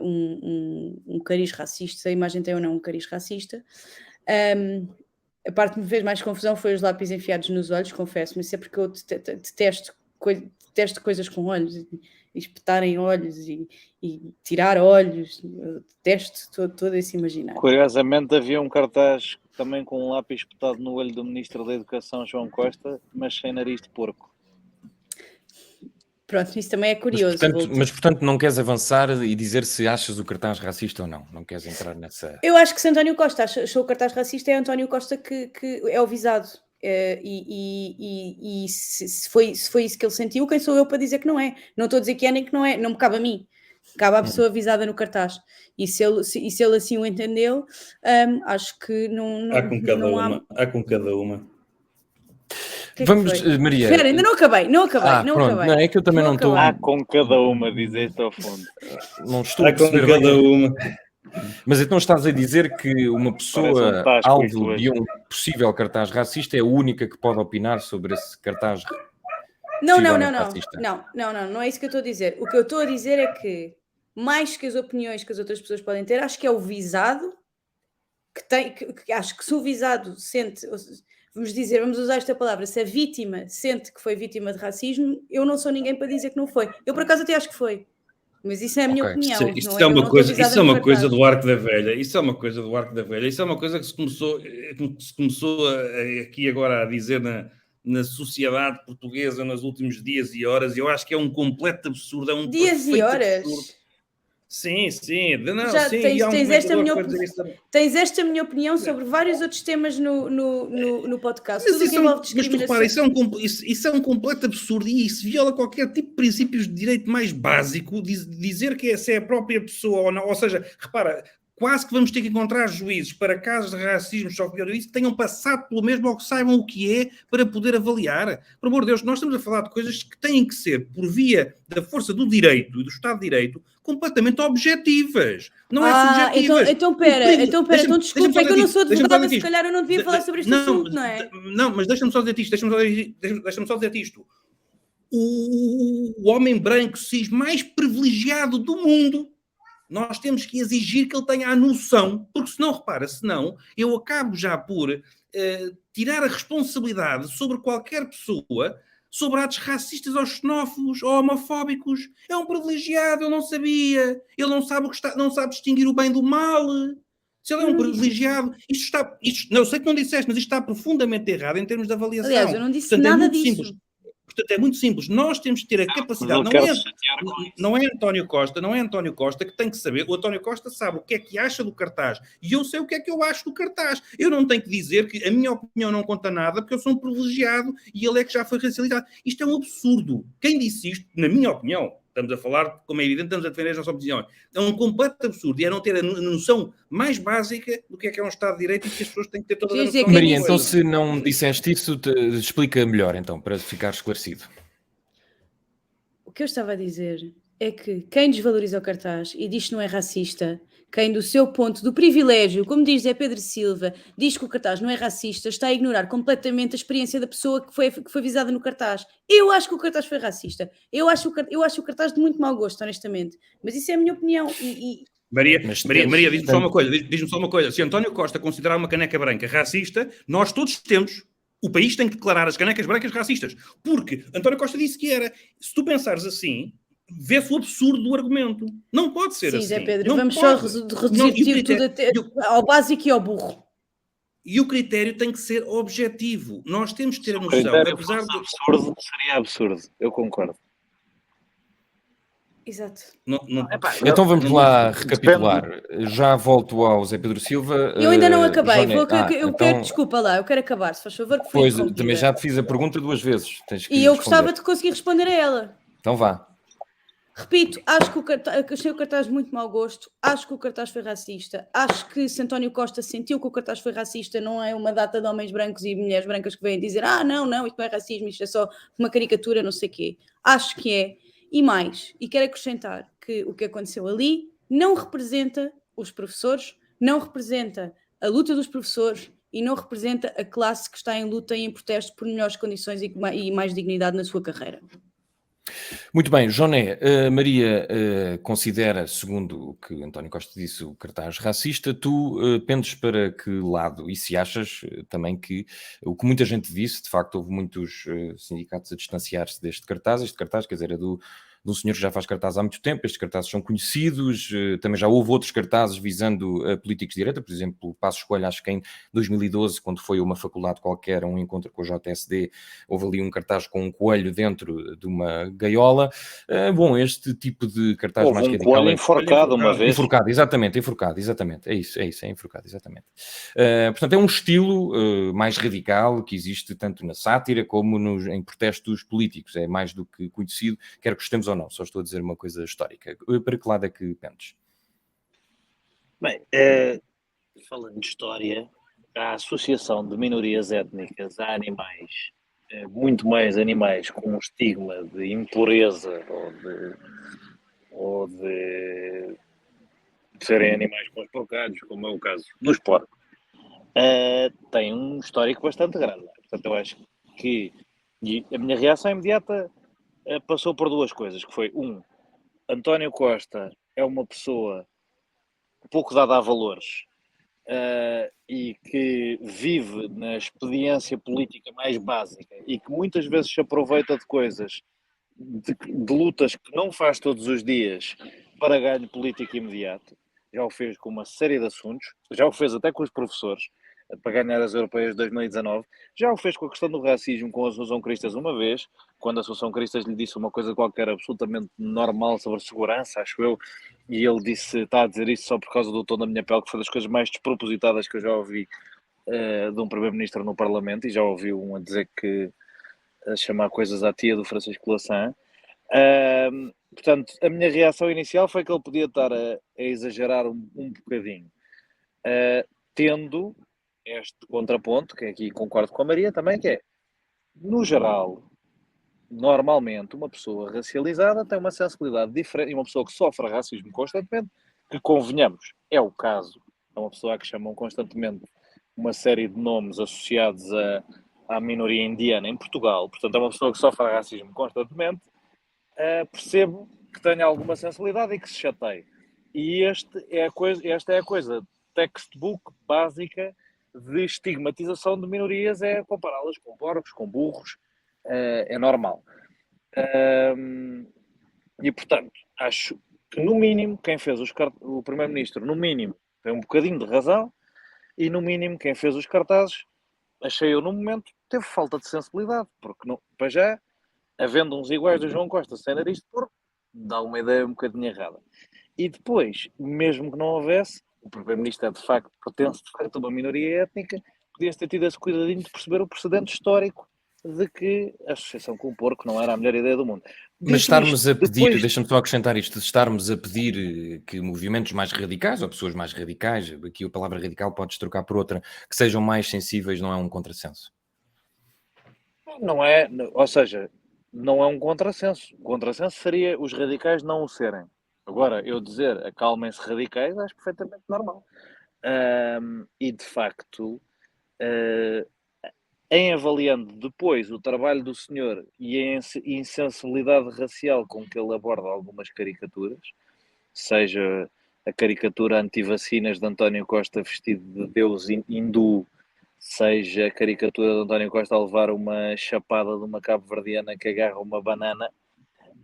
um cariz racista, se a imagem tem ou não um cariz racista. A parte que me fez mais confusão foi os lápis enfiados nos olhos, confesso-me, isso é porque eu detesto coisas com olhos, e espetarem olhos e tirar olhos, eu detesto todo esse imaginário. Curiosamente havia um cartaz também com um lápis espetado no olho do Ministro da Educação, João Costa, mas sem nariz de porco. Pronto, isso também é curioso. Mas, portanto, não queres avançar e dizer se achas o cartaz racista ou não? Não queres entrar nessa... Eu acho que se António Costa achou o cartaz racista, é António Costa que é o visado. E se foi isso que ele sentiu, quem sou eu para dizer que não é? Não estou a dizer que é nem que não é. Não me cabe a mim. Cabe à pessoa visada no cartaz. E se ele assim o entendeu, acho que não há com cada uma. Vamos, Maria. Espera, ainda não acabei. Pronto. Não, é que eu também não estou. Há com cada uma, dizeste ao fundo. Não estou a perceber com cada uma. Mas então estás a dizer que uma pessoa alvo de um possível cartaz racista é a única que pode opinar sobre esse cartaz racista? Não é isso que eu estou a dizer. O que eu estou a dizer é que, mais que as opiniões que as outras pessoas podem ter, acho que é o visado que acho que se o visado sente... Vamos usar esta palavra, se a vítima sente que foi vítima de racismo, eu não sou ninguém para dizer que não foi. Eu, por acaso, até acho que foi. Mas isso é a minha opinião. Isso é uma coisa do arco da velha. Isso é uma coisa do arco da velha. Isso é uma coisa que se começou aqui agora a dizer na sociedade portuguesa nos últimos dias e horas. E eu acho que é um completo absurdo. Dias e horas? Absurdo. Sim. Tens esta minha opinião sobre vários outros temas no podcast. Mas tu repara, isso é um completo absurdo e isso viola qualquer tipo de princípios de direito mais básico, dizer que essa é a própria pessoa ou não. Ou seja, repara, quase que vamos ter que encontrar juízes para casos de racismo, só que isso, que tenham passado pelo mesmo ou que saibam o que é para poder avaliar. Por amor de Deus, nós estamos a falar de coisas que têm que ser, por via da força do direito e do Estado de Direito, completamente objetivas. Não é subjetivas. Então desculpa, é que eu não sou advogada, se calhar eu não devia falar sobre este assunto, não é? Não, mas deixa-me só dizer isto. O homem branco cis mais privilegiado do mundo, nós temos que exigir que ele tenha a noção, porque senão eu acabo já por tirar a responsabilidade sobre qualquer pessoa sobre atos racistas ou xenófobos ou homofóbicos. É um privilegiado, ele não sabia. Ele não sabe não sabe distinguir o bem do mal. Se ele é um privilegiado, eu sei que não disseste, mas isto está profundamente errado em termos de avaliação. Aliás, eu não disse nada disso. Simples. Portanto, é muito simples. Nós temos que ter a capacidade. Não é António Costa que tem que saber. O António Costa sabe o que é que acha do cartaz. E eu sei o que é que eu acho do cartaz. Eu não tenho que dizer que a minha opinião não conta nada porque eu sou um privilegiado e ele é que já foi racializado. Isto é um absurdo. Quem disse isto, na minha opinião, estamos a falar, como é evidente, estamos a defender as nossas opiniões. É um completo absurdo e é não ter a noção mais básica do que é um Estado de Direito e que as pessoas têm que ter toda a noção. Maria, então se não disseste isso, explica melhor então, para ficar esclarecido. O que eu estava a dizer é que quem desvaloriza o cartaz e diz que não é racista, quem do seu ponto do privilégio, como diz Zé Pedro Silva, diz que o cartaz não é racista, está a ignorar completamente a experiência da pessoa que foi visada no cartaz. Eu acho que o cartaz foi racista. Eu acho o cartaz de muito mau gosto, honestamente. Mas isso é a minha opinião. Maria, Mas Maria, diz-me só tanto- uma coisa. Diz-me só uma coisa. Se António Costa considerar uma caneca branca racista, nós todos temos. O país tem que declarar as canecas brancas racistas. Porque António Costa disse que era. Se tu pensares assim, vê-se o absurdo do argumento. Não pode ser Sim, assim. Zé Pedro, Não vamos pode. só Não, reduzir tudo ao básico e ao burro. E o critério tem que ser objetivo. Nós temos que ter a Se o noção, critério apesar fosse de... absurdo, seria absurdo. Eu concordo. Exato. Então vamos lá depende- recapitular. Já volto ao Zé Pedro Silva. Eu ainda não acabei. Joné- Eu quero, desculpa lá, eu quero acabar, se faz favor, que fui Pois, interrompida. também já te fiz a pergunta 2 vezes. Tens que E eu responder. gostava de conseguir responder a ela. Então vá. Repito, acho que achei o cartaz de muito mau gosto, acho que o cartaz foi racista, acho que se António Costa sentiu que o cartaz foi racista, não é uma data de homens brancos e mulheres brancas que vêm dizer não, isto não é racismo, isto é só uma caricatura, não sei o quê. Acho que é. E mais, e quero acrescentar que o que aconteceu ali não representa os professores, não representa a luta dos professores e não representa a classe que está em luta e em protesto por melhores condições e mais dignidade na sua carreira. Muito bem, Joné, Maria considera, segundo o que António Costa disse, o cartaz racista. Tu pendes para que lado? E se achas também que o que muita gente disse, de facto houve muitos sindicatos a distanciar-se deste cartaz, este cartaz, quer dizer, é de um senhor que já faz cartazes há muito tempo, estes cartazes são conhecidos, também já houve outros cartazes visando políticos de direita, por exemplo, Passos Coelho, acho que em 2012, quando foi a uma faculdade qualquer, um encontro com o JSD, houve ali um cartaz com um coelho dentro de uma gaiola. Bom, este tipo de cartaz Houve mais um radical... coelho enforcado uma vez. Enforcado, exatamente, é isso, é enforcado, exatamente. Portanto, é um estilo mais radical que existe tanto na sátira como em protestos políticos, é mais do que conhecido, quer gostemos ou não, só estou a dizer uma coisa histórica. Para que lado é que pendes? Bem, falando de história, a associação de minorias étnicas a animais, muito mais animais com um estigma de impureza ou de serem animais conspurcados, como é o caso dos porcos, tem um histórico bastante grande. Portanto, eu acho que a minha reação imediata passou por duas coisas, que foi, António Costa é uma pessoa pouco dada a valores e que vive na expediência política mais básica e que muitas vezes se aproveita de coisas, de lutas que não faz todos os dias para ganho político imediato. Já o fez com uma série de assuntos, já o fez até com os professores, para ganhar as europeias de 2019, já o fez com a questão do racismo com a Assunção Cristas uma vez, quando a Assunção Cristas lhe disse uma coisa qualquer absolutamente normal sobre segurança, acho eu, e ele disse, está a dizer isso só por causa do tom da minha pele, que foi das coisas mais despropositadas que eu já ouvi de um primeiro-ministro no Parlamento, e já ouvi um a dizer que a chamar coisas à tia do Francisco Louçã. Portanto, a minha reação inicial foi que ele podia estar a exagerar um bocadinho, tendo este contraponto, que aqui concordo com a Maria também, que é, no geral, normalmente uma pessoa racializada tem uma sensibilidade diferente, e uma pessoa que sofre racismo constantemente, que convenhamos, é o caso, é uma pessoa que chamam constantemente uma série de nomes associados à minoria indiana em Portugal, portanto é uma pessoa que sofre racismo constantemente, percebo que tenha alguma sensibilidade e que se chateie. E esta é a coisa textbook básica de estigmatização de minorias, é compará-las com porcos, com burros, é normal. E, portanto, acho que, no mínimo, quem fez o primeiro-ministro, no mínimo, tem um bocadinho de razão, e, no mínimo, quem fez os cartazes, achei eu, no momento, teve falta de sensibilidade, porque, para já, havendo uns iguais do João Costa sem nariz de porco, dá uma ideia um bocadinho errada. E depois, mesmo que não houvesse, o primeiro-ministro pertence de facto a uma minoria étnica, podia ter tido esse cuidadinho de perceber o precedente histórico de que a associação com o porco não era a melhor ideia do mundo. Mas estarmos a pedir, deixa-me só acrescentar isto, estarmos a pedir que movimentos mais radicais, ou pessoas mais radicais, aqui a palavra radical podes trocar por outra, que sejam mais sensíveis, não é um contrassenso? Não é, ou seja, não é um contrassenso. O contrassenso seria os radicais não o serem. Agora, eu dizer acalmem-se radicais, acho perfeitamente normal. E, de facto, em avaliando depois o trabalho do senhor e a insensibilidade racial com que ele aborda algumas caricaturas, seja a caricatura anti-vacinas de António Costa vestido de Deus hindu, seja a caricatura de António Costa a levar uma chapada de uma cabo-verdiana que agarra uma banana,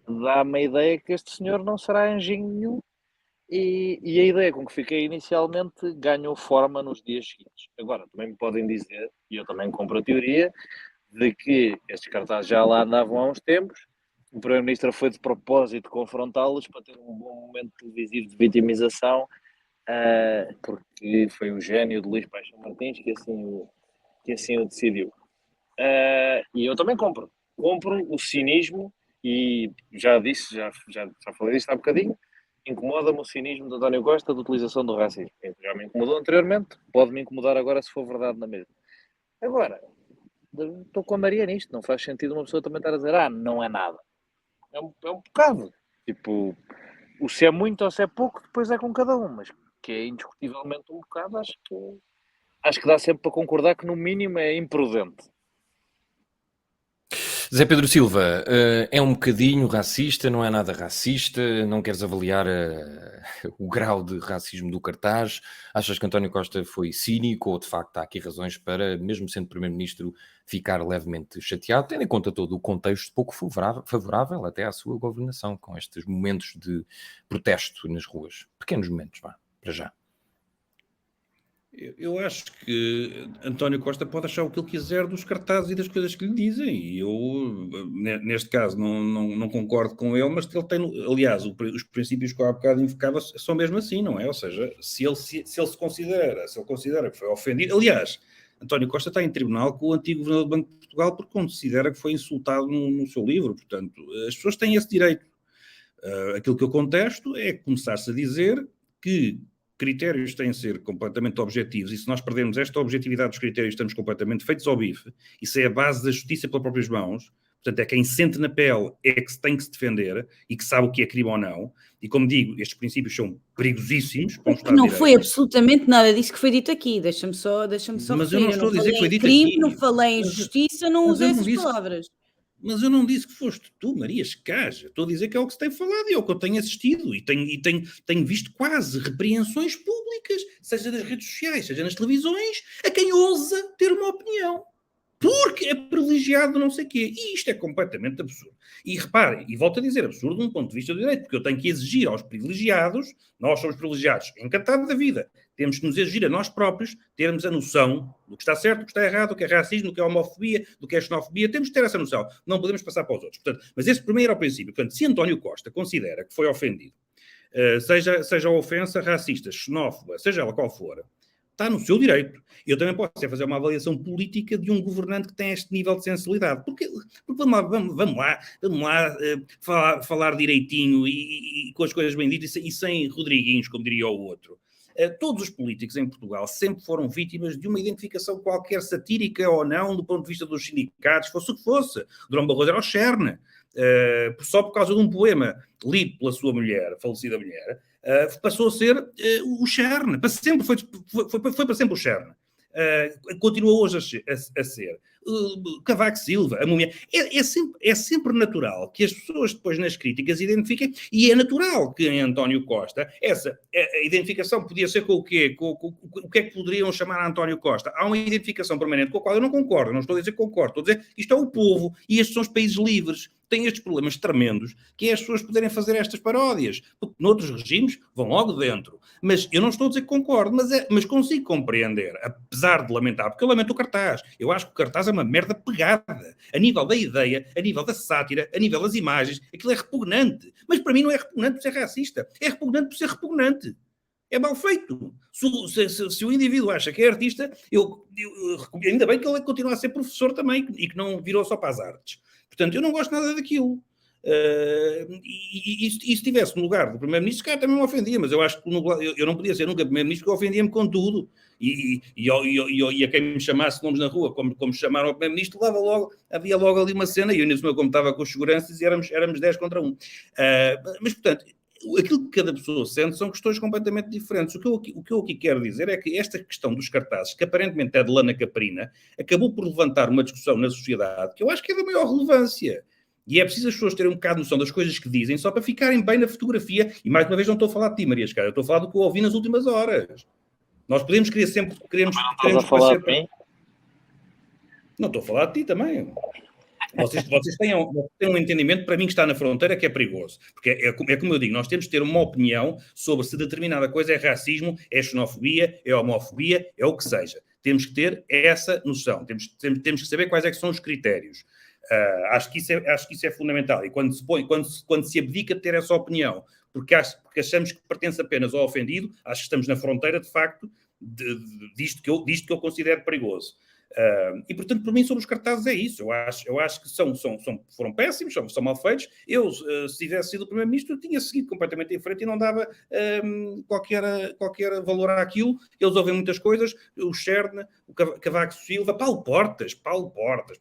dá-me a ideia que este senhor não será anjinho nenhum. E a ideia com que fiquei inicialmente ganhou forma nos dias seguintes. Agora, também me podem dizer, e eu também compro a teoria, de que estes cartazes já lá andavam há uns tempos, o Primeiro-Ministro foi de propósito confrontá-los para ter um bom momento televisivo de vitimização, porque foi o gênio de Luís Paixão Martins que assim o decidiu. E eu também compro o cinismo, e já disse, já falei disto há bocadinho, incomoda-me o cinismo de António Costa de utilização do racismo. Já me incomodou anteriormente, pode-me incomodar agora se for verdade na mesma. Agora, estou com a Maria nisto, não faz sentido uma pessoa também estar a dizer, não é nada. É um bocado. Tipo, o se é muito ou se é pouco, depois é com cada um, mas que é indiscutivelmente um bocado, acho que dá sempre para concordar que no mínimo é imprudente. Zé Pedro Silva, é um bocadinho racista, não é nada racista, não queres avaliar o grau de racismo do cartaz? Achas que António Costa foi cínico ou de facto há aqui razões para, mesmo sendo Primeiro-Ministro, ficar levemente chateado, tendo em conta todo o contexto pouco favorável até à sua governação, com estes momentos de protesto nas ruas? Pequenos momentos, vá, para já. Eu acho que António Costa pode achar o que ele quiser dos cartazes e das coisas que lhe dizem, e eu, neste caso, não concordo com ele, mas ele tem, aliás, os princípios que eu há bocado invocava são mesmo assim, não é? Ou seja, se ele considera que foi ofendido, aliás, António Costa está em tribunal com o antigo governador do Banco de Portugal porque considera que foi insultado no seu livro, portanto, as pessoas têm esse direito. Aquilo que eu contesto é começar-se a dizer que critérios têm de ser completamente objetivos, e se nós perdermos esta objetividade dos critérios, estamos completamente feitos ao bife. Isso é a base da justiça pelas próprias mãos. Portanto, é quem sente na pele é que tem que se defender e que sabe o que é crime ou não. E como digo, estes princípios são perigosíssimos para um Estado de Não Direito. foi absolutamente nada disso que foi dito aqui. Deixa-me só Mas referir. eu não estou a dizer que foi dito crime, aqui. Não falei em justiça, não usei essas disse... palavras. Mas eu não disse que foste tu, Maria Escaja. Estou a dizer que é o que se tem falado e é o que eu tenho assistido. E tenho visto quase repreensões públicas, seja nas redes sociais, seja nas televisões, a quem ousa ter uma opinião. Porque é privilegiado não sei o quê. E isto é completamente absurdo. E reparem, e volto a dizer, absurdo de um ponto de vista do direito, porque eu tenho que exigir aos privilegiados, nós somos privilegiados, encantado da vida, temos que nos exigir a nós próprios, termos a noção do que está certo, do que está errado, do que é racismo, do que é homofobia, do que é xenofobia, temos que ter essa noção, não podemos passar para os outros. Portanto, mas esse primeiro é o princípio. Portanto, se António Costa considera que foi ofendido, seja a ofensa racista, xenófoba, seja ela qual for, está no seu direito. Eu também posso fazer uma avaliação política de um governante que tem este nível de sensibilidade. Porque vamos lá falar direitinho e com as coisas bem ditas e sem Rodriguinhos, como diria o outro. Todos os políticos em Portugal sempre foram vítimas de uma identificação qualquer satírica ou não, do ponto de vista dos sindicatos, fosse o que fosse. Durão Barroso era o Cherne. Só por causa de um poema lido pela sua mulher, falecida mulher, passou a ser o Cherne. Foi para sempre o Cherne. Continua hoje a ser. Cavaco Silva, a múmia. É sempre natural que as pessoas depois nas críticas identifiquem, e é natural que em António Costa a identificação podia ser com o quê? O que é que poderiam chamar a António Costa? Há uma identificação permanente com a qual eu não concordo, não estou a dizer que concordo, estou a dizer que isto é o povo e estes são os países livres. Têm estes problemas tremendos, que é as pessoas poderem fazer estas paródias, porque noutros regimes vão logo dentro. Mas eu não estou a dizer que concordo, mas consigo compreender, apesar de lamentar, porque eu lamento o cartaz. Eu acho que o cartaz é uma merda pegada, a nível da ideia, a nível da sátira, a nível das imagens, aquilo é repugnante. Mas para mim não é repugnante por ser racista, é repugnante por ser repugnante. É mal feito. Se o indivíduo acha que é artista, ainda bem que ele continua a ser professor também e que não virou só para as artes. Portanto, eu não gosto nada daquilo. E se estivesse no lugar do Primeiro-Ministro, cara, também me ofendia, mas eu acho que eu não podia ser nunca Primeiro-Ministro, porque ofendia-me com tudo. E a quem me chamasse nomes na rua, como chamaram ao Primeiro-Ministro, havia logo ali uma cena, e eu nesse meu, como estava com os seguranças, e éramos 10 contra 1. Mas, portanto, aquilo que cada pessoa sente são questões completamente diferentes. O que eu aqui quero dizer é que esta questão dos cartazes, que aparentemente é de lana caprina, acabou por levantar uma discussão na sociedade que eu acho que é da maior relevância. E é preciso as pessoas terem um bocado de noção das coisas que dizem, só para ficarem bem na fotografia. E mais uma vez não estou a falar de ti, Maria Escara, eu estou a falar do que eu ouvi nas últimas horas. Nós podemos querer sempre... Queremos a falar de mim? Não estou a falar de ti também. Vocês têm um entendimento, para mim, que está na fronteira, que é perigoso. Porque é como eu digo, nós temos de ter uma opinião sobre se determinada coisa é racismo, é xenofobia, é homofobia, é o que seja. Temos que ter essa noção. Temos que saber quais é que são os critérios. Acho que isso é fundamental. E quando se abdica de ter essa opinião, porque achamos que pertence apenas ao ofendido, acho que estamos na fronteira, de facto, disto que eu considero perigoso. E, portanto, para mim, sobre os cartazes é isso. Eu acho que foram péssimos, são mal feitos. Eu, se tivesse sido o Primeiro-Ministro, eu tinha seguido completamente em frente e não dava qualquer valor àquilo. Eles ouvem muitas coisas. O Cherne, o Cavaco Silva, Paulo Portas, por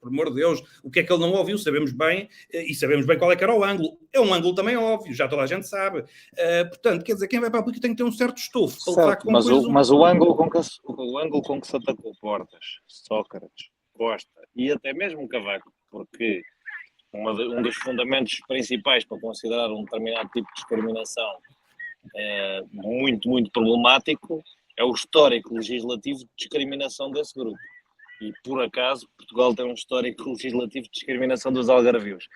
amor de Deus, o que é que ele não ouviu? Sabemos bem, e sabemos bem qual é que era o ângulo. É um ângulo também óbvio, já toda a gente sabe. Portanto, quer dizer, quem vai para a política tem que ter um certo estofo. Certo, mas o ângulo com que se atacou Portas, Sócrates, Costa e até mesmo Cavaco, porque um dos fundamentos principais para considerar um determinado tipo de discriminação muito, muito problemático é o histórico legislativo de discriminação desse grupo. E, por acaso, Portugal tem um histórico legislativo de discriminação dos algarvios.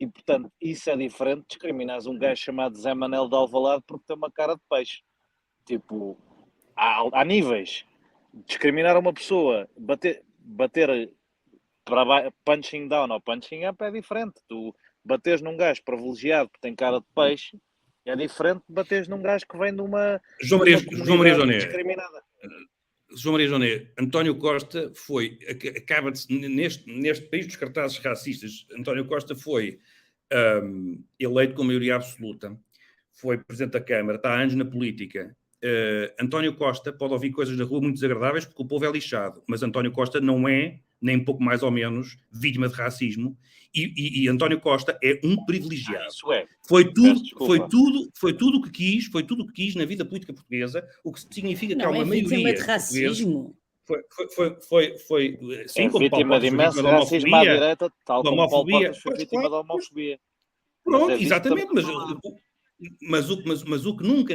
E, portanto, isso é diferente de discriminares um gajo chamado Zé Manel de Alvalade porque tem uma cara de peixe. Tipo, há níveis. Discriminar uma pessoa, bater para punching down ou punching up é diferente. Tu bateres num gajo privilegiado que tem cara de peixe é diferente de bateres num gajo que vem de uma comunidade discriminada. João Maria Joné, António Costa neste país dos cartazes racistas, António Costa foi eleito com maioria absoluta, foi Presidente da Câmara, está há anos na política. António Costa pode ouvir coisas da rua muito desagradáveis porque o povo é lixado, mas António Costa não é, nem pouco mais ou menos, vítima de racismo, e António Costa é um privilegiado. Isso é. Foi tudo o que quis na vida política portuguesa, o que significa que há uma maioria vítima de racismo. Sim, como vítima de imenso racismo à direita, tal como Paulo Portas foi vítima da homofobia. Pronto, exatamente, mas o que nunca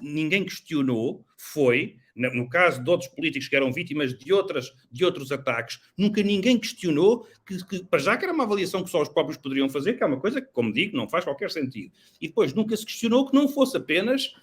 ninguém questionou foi, no caso de outros políticos que eram vítimas de outros ataques, nunca ninguém questionou que para já que era uma avaliação que só os próprios poderiam fazer, que é uma coisa que, como digo, não faz qualquer sentido. E depois nunca se questionou que não fosse apenas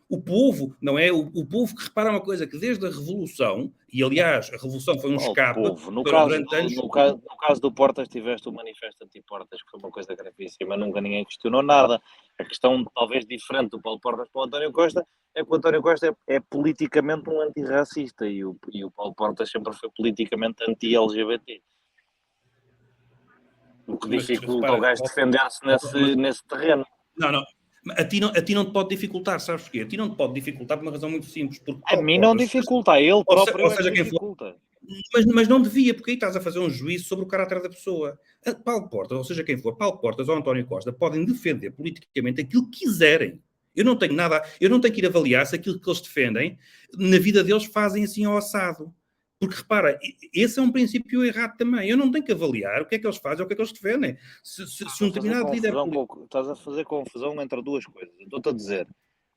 o povo, não é? O povo que repara uma coisa, que desde a Revolução, e aliás a Revolução foi um escape... No caso do Portas tiveste o manifesto anti-Portas, que foi uma coisa gravíssima, nunca ninguém questionou nada. A questão talvez diferente do Paulo Portas para o António Costa é que o António Costa é politicamente um antirracista e o Paulo Portas sempre foi politicamente anti-LGBT. O que dificulta o gajo defender-se nesse terreno. Não. A ti não te pode dificultar, sabes porquê? A ti não te pode dificultar por uma razão muito simples. Porque a mim não dificulta, a ele próprio ou seja, dificulta. Mas não devia, porque aí estás a fazer um juízo sobre o caráter da pessoa. Paulo Portas, ou seja quem for, Paulo Portas ou António Costa, podem defender politicamente aquilo que quiserem. Eu não tenho que ir avaliar se aquilo que eles defendem, na vida deles fazem assim ao assado. Porque, repara, esse é um princípio errado também. Eu não tenho que avaliar o que é que eles fazem ou o que é que eles defendem. Se um determinado líder... Estás a fazer confusão entre duas coisas. Eu estou-te a dizer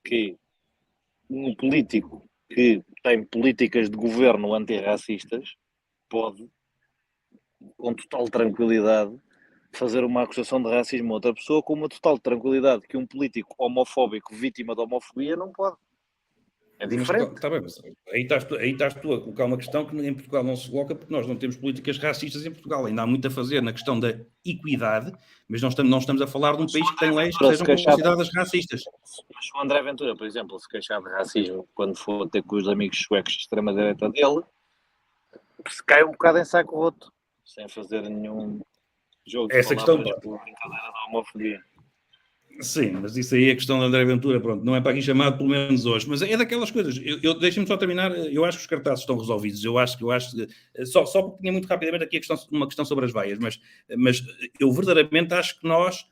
que um político que tem políticas de governo antirracistas pode, com total tranquilidade, fazer uma acusação de racismo a outra pessoa com uma total tranquilidade que um político homofóbico vítima de homofobia não pode. É diferente. Está bem, mas aí estás tu a colocar uma questão que em Portugal não se coloca, porque nós não temos políticas racistas em Portugal. Ainda há muito a fazer na questão da equidade, mas não estamos a falar de um país que tem leis que sejam consideradas racistas. Mas o André Ventura, por exemplo, se queixar de racismo quando for ter com os amigos suecos de extrema-direita dele, se cai um bocado em saco roto, sem fazer nenhum Jogo de Essa questão palavras pela brincadeira da homofobia. Sim, mas isso aí é questão da André Ventura, pronto, não é para aqui chamado, pelo menos hoje, mas é daquelas coisas. Deixem-me só terminar, eu acho que os cartazes estão resolvidos, eu acho só porque tinha muito rapidamente aqui uma questão sobre as vaias, mas eu verdadeiramente acho que nós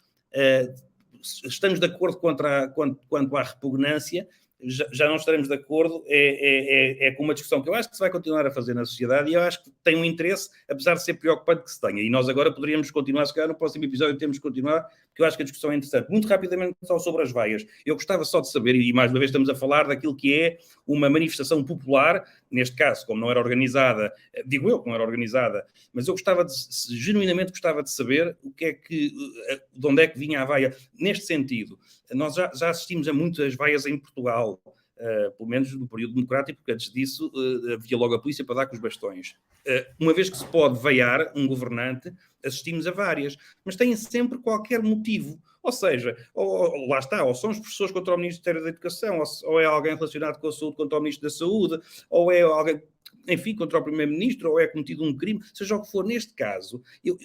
estamos de acordo quanto à repugnância, já não estaremos de acordo, é com uma discussão que eu acho que se vai continuar a fazer na sociedade e eu acho que tem um interesse, apesar de ser preocupante que se tenha. E nós agora poderíamos continuar, se calhar no próximo episódio temos que continuar, porque eu acho que a discussão é interessante. Muito rapidamente só sobre as vaias. Eu gostava só de saber, e mais uma vez estamos a falar daquilo que é uma manifestação popular, neste caso, como não era organizada, digo eu que não era organizada, mas eu genuinamente gostava de saber de onde é que vinha a vaia. Neste sentido, nós já assistimos a muitas vaias em Portugal, pelo menos no período democrático, porque antes disso havia logo a polícia para dar com os bastões. Uma vez que se pode vaiar um governante, assistimos a várias, mas têm sempre qualquer motivo. Ou seja, lá está, ou são os professores contra o Ministério da Educação, ou é alguém relacionado com a saúde contra o Ministro da Saúde, ou é alguém, enfim, contra o Primeiro-Ministro, ou é cometido um crime, seja o que for. Neste caso,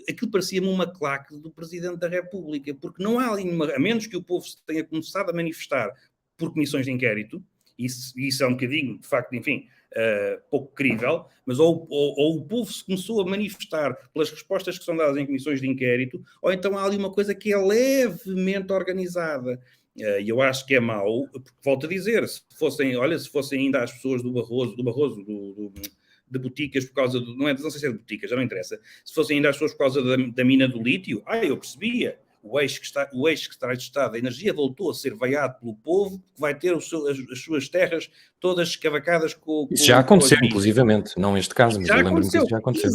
aquilo parecia-me uma claque do Presidente da República, porque não há nenhuma, a menos que o povo se tenha começado a manifestar por comissões de inquérito, isso é um bocadinho, de facto, enfim, pouco crível, mas ou o povo se começou a manifestar pelas respostas que são dadas em comissões de inquérito, ou então há ali uma coisa que é levemente organizada. E eu acho que é mau, porque volto a dizer, se fossem ainda as pessoas do Barroso, de Boticas, por causa do, não sei se é de Boticas, já não interessa, se fossem ainda as pessoas por causa da mina do lítio, eu percebia. O ex-secretário de Estado da Energia voltou a ser vaiado pelo povo, que vai ter as suas terras todas escavacadas com... Isso já aconteceu, inclusivamente, não este caso, mas eu lembro-me que isso já aconteceu.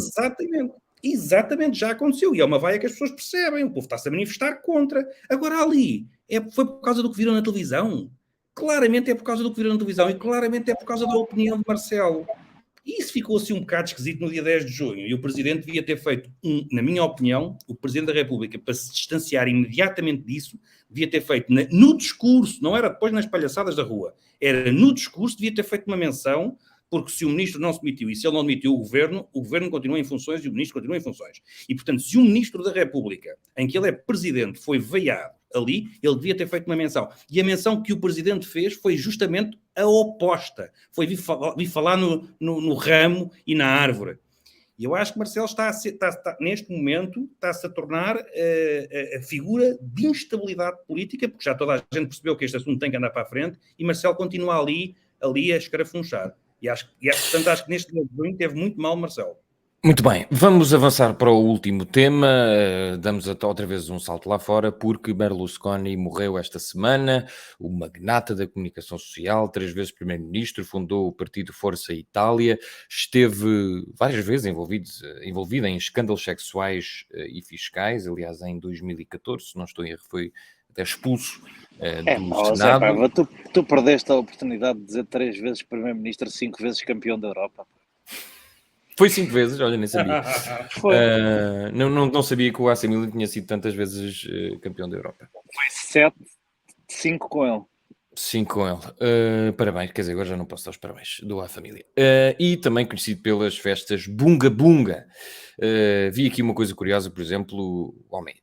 Exatamente, já aconteceu. E é uma vaia que as pessoas percebem, o povo está-se a manifestar contra. Agora ali, foi por causa do que viram na televisão? Claramente é por causa do que viram na televisão e claramente é por causa da opinião de Marcelo. E isso ficou assim um bocado esquisito no dia 10 de junho. E o Presidente devia ter feito, na minha opinião, o Presidente da República, para se distanciar imediatamente disso, devia ter feito no discurso, não era depois nas palhaçadas da rua, era no discurso, devia ter feito uma menção, porque se o Ministro não se demitiu e se ele não demitiu o Governo continua em funções e o Ministro continua em funções. E, portanto, se o Ministro da República, em que ele é Presidente, foi vaiado ali, ele devia ter feito uma menção. E a menção que o Presidente fez foi justamente a oposta. Foi vir falar no ramo e na árvore. E eu acho que Marcelo neste momento, está-se a tornar a figura de instabilidade política, porque já toda a gente percebeu que este assunto tem que andar para a frente, e Marcelo continua ali a escarafunchar. Portanto, acho que neste momento teve muito mal Marcelo. Muito bem, vamos avançar para o último tema, damos outra vez um salto lá fora, porque Berlusconi morreu esta semana, o magnata da comunicação social, 3 vezes primeiro-ministro, fundou o partido Força Itália, esteve várias vezes envolvido em escândalos sexuais e fiscais, aliás em 2014, se não estou em erro, foi até expulso do Senado. Zé, tu perdeste a oportunidade de dizer 3 vezes primeiro-ministro, 5 vezes campeão da Europa. Foi 5 vezes, olha, nem sabia. Não sabia que o AC Milan tinha sido tantas vezes campeão da Europa. Foi 7, 5 com ele. 5 com ele. Parabéns, quer dizer, agora já não posso dar os parabéns. Dou à família. E também conhecido pelas festas Bunga Bunga. Vi aqui uma coisa curiosa, por exemplo, o homem,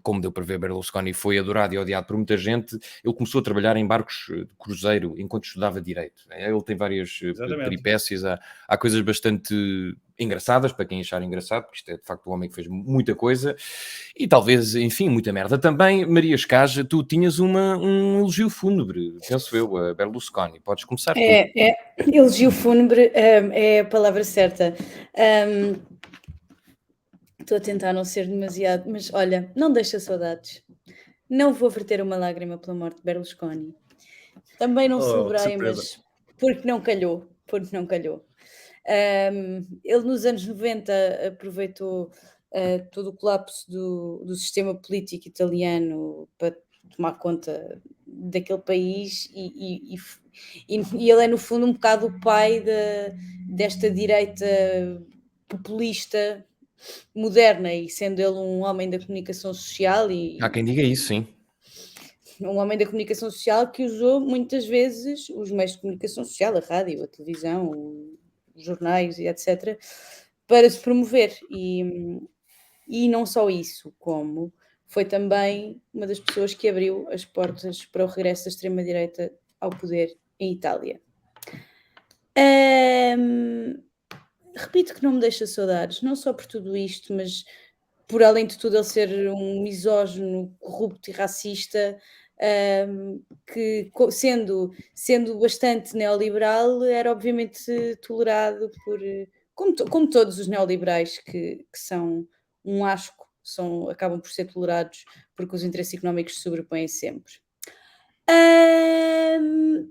como deu para ver, Berlusconi foi adorado e odiado por muita gente. Ele começou a trabalhar em barcos de cruzeiro enquanto estudava Direito. Ele tem várias peripécias, há coisas bastante engraçadas, para quem achar engraçado, porque isto é de facto um homem que fez muita coisa, e talvez, enfim, muita merda também. Maria Escaja, tu tinhas um elogio fúnebre, penso eu, a Berlusconi. Podes começar. Elogio fúnebre é a palavra certa. Estou a tentar não ser demasiado, mas olha, não deixa saudades. Não vou verter uma lágrima pela morte de Berlusconi. Também não celebrei, mas porque não calhou. Ele nos anos 90 aproveitou todo o colapso do sistema político italiano para tomar conta daquele país e ele é no fundo um bocado o pai desta direita populista moderna, e sendo ele um homem da comunicação social há quem diga isso, sim. Um homem da comunicação social que usou muitas vezes os meios de comunicação social, a rádio, a televisão, os jornais e etc., para se promover. E E não só isso, como foi também uma das pessoas que abriu as portas para o regresso da extrema-direita ao poder em Itália. Repito que não me deixa saudades, não só por tudo isto, mas por além de tudo ele ser um misógino, corrupto e racista, que sendo bastante neoliberal, era obviamente tolerado por, como todos os neoliberais que são um asco, acabam por ser tolerados porque os interesses económicos se sobrepõem sempre.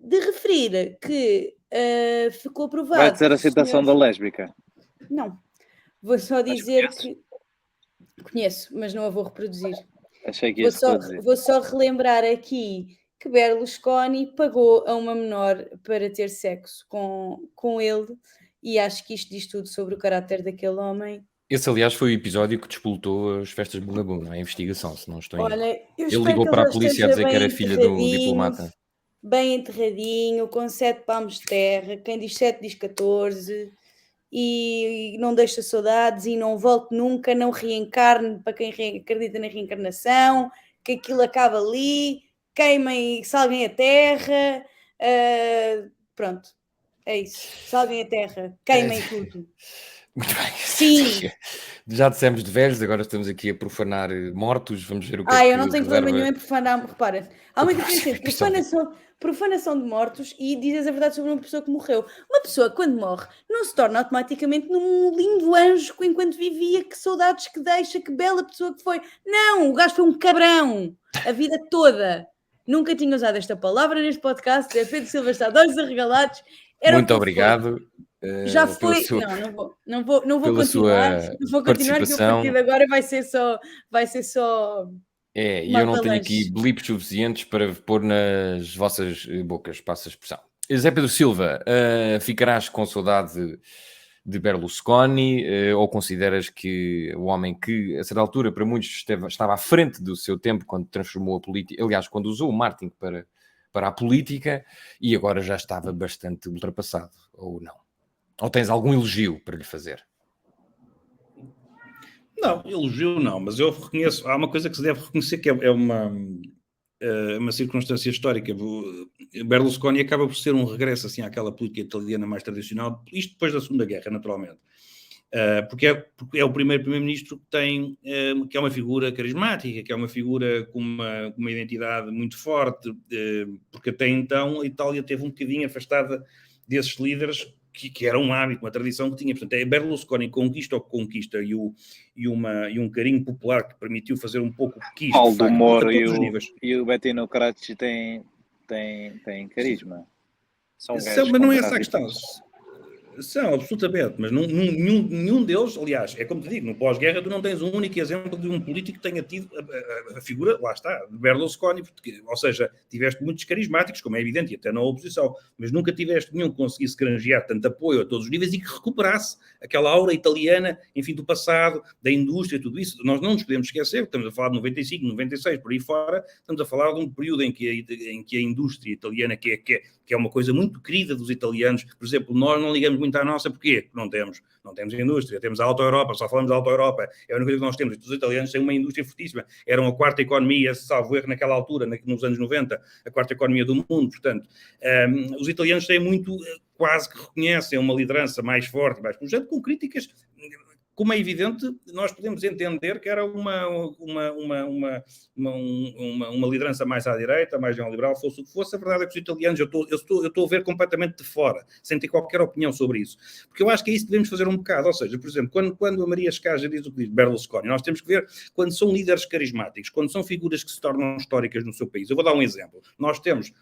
De referir que ficou aprovado... Vai dizer a citação da lésbica? Não. Vou só dizer que... Conheço, mas não a vou reproduzir. Achei que vou só relembrar aqui que Berlusconi pagou a uma menor para ter sexo com ele, e acho que isto diz tudo sobre o caráter daquele homem. Esse, aliás, foi o episódio que despoltou as festas de Bungabum, não é? A investigação, se não estou em erro. Olha, Ele ligou para a polícia a dizer que era filha do diplomata. Bem enterradinho, com 7 palmos de terra, quem diz 7 diz 14, e não deixa saudades e não volte nunca, não reencarne para quem acredita na reencarnação, que aquilo acaba ali, queimem, salguem a terra, pronto, é isso, salguem a terra, queimem tudo. Muito bem. Sim. Já dissemos de velhos, agora estamos aqui a profanar mortos, vamos ver o que é que eu não tenho problema nenhum em profanar, repara, há uma diferença entre profanação de mortos e dizes a verdade sobre uma pessoa que morreu. Uma pessoa, quando morre, não se torna automaticamente num lindo anjo enquanto vivia, que saudades que deixa, que bela pessoa que foi. Não, o gajo foi um cabrão, a vida toda. Nunca tinha usado esta palavra neste podcast, é Pedro Silva está de olhos arregalados. Muito obrigado. Já foi. Não vou continuar. Não vou continuar, porque a partir de agora vai ser só. E eu não tenho aqui blips suficientes para pôr nas vossas bocas, passa a expressão. Zé Pedro Silva, ficarás com saudade de Berlusconi, ou consideras que o homem que, a certa altura, para muitos estava à frente do seu tempo, quando transformou a política, aliás, quando usou o marketing para a política, e agora já estava bastante ultrapassado, ou não? Ou tens algum elogio para lhe fazer? Não, elogio não, mas eu reconheço, há uma coisa que se deve reconhecer, que é uma circunstância histórica. Berlusconi acaba por ser um regresso assim àquela política italiana mais tradicional, isto depois da Segunda Guerra, naturalmente. Porque é o primeiro primeiro-ministro que tem, que é uma figura carismática, que é uma figura com uma identidade muito forte, porque até então a Itália esteve um bocadinho afastada desses líderes, que era um hábito, uma tradição que tinha. Portanto, é Berlusconi conquista o que conquista e um carinho popular que permitiu fazer um pouco o que quis. Paulo do Moro e o Bettino Craxi têm carisma. Mas não é essa a questão. São, absolutamente, mas nenhum deles, aliás, é como te digo, no pós-guerra tu não tens um único exemplo de um político que tenha tido a figura, lá está, de Berlusconi, ou seja, tiveste muitos carismáticos, como é evidente, e até na oposição, mas nunca tiveste nenhum que conseguisse granjear tanto apoio a todos os níveis e que recuperasse aquela aura italiana, enfim, do passado, da indústria, tudo isso. Nós não nos podemos esquecer, estamos a falar de 95, 96, por aí fora, estamos a falar de um período em que a indústria italiana, que é uma coisa muito querida dos italianos, por exemplo, nós não ligamos muito à nossa, porquê? Não temos indústria, temos a Alta Europa, só falamos da Alta Europa, é a única coisa que nós temos. Os italianos têm uma indústria fortíssima, eram a quarta economia, salvo erro, naquela altura, nos anos 90, a quarta economia do mundo. Portanto, os italianos têm muito, quase que reconhecem uma liderança mais forte, mais pujante, com críticas. Como é evidente, nós podemos entender que era uma liderança mais à direita, mais neoliberal, fosse o que fosse. A verdade é que os italianos, eu estou a ver completamente de fora, sem ter qualquer opinião sobre isso. Porque eu acho que é isso que devemos fazer um bocado. Ou seja, por exemplo, quando a Maria Escaja diz o que diz Berlusconi, nós temos que ver quando são líderes carismáticos, quando são figuras que se tornam históricas no seu país. Eu vou dar um exemplo. Nós temos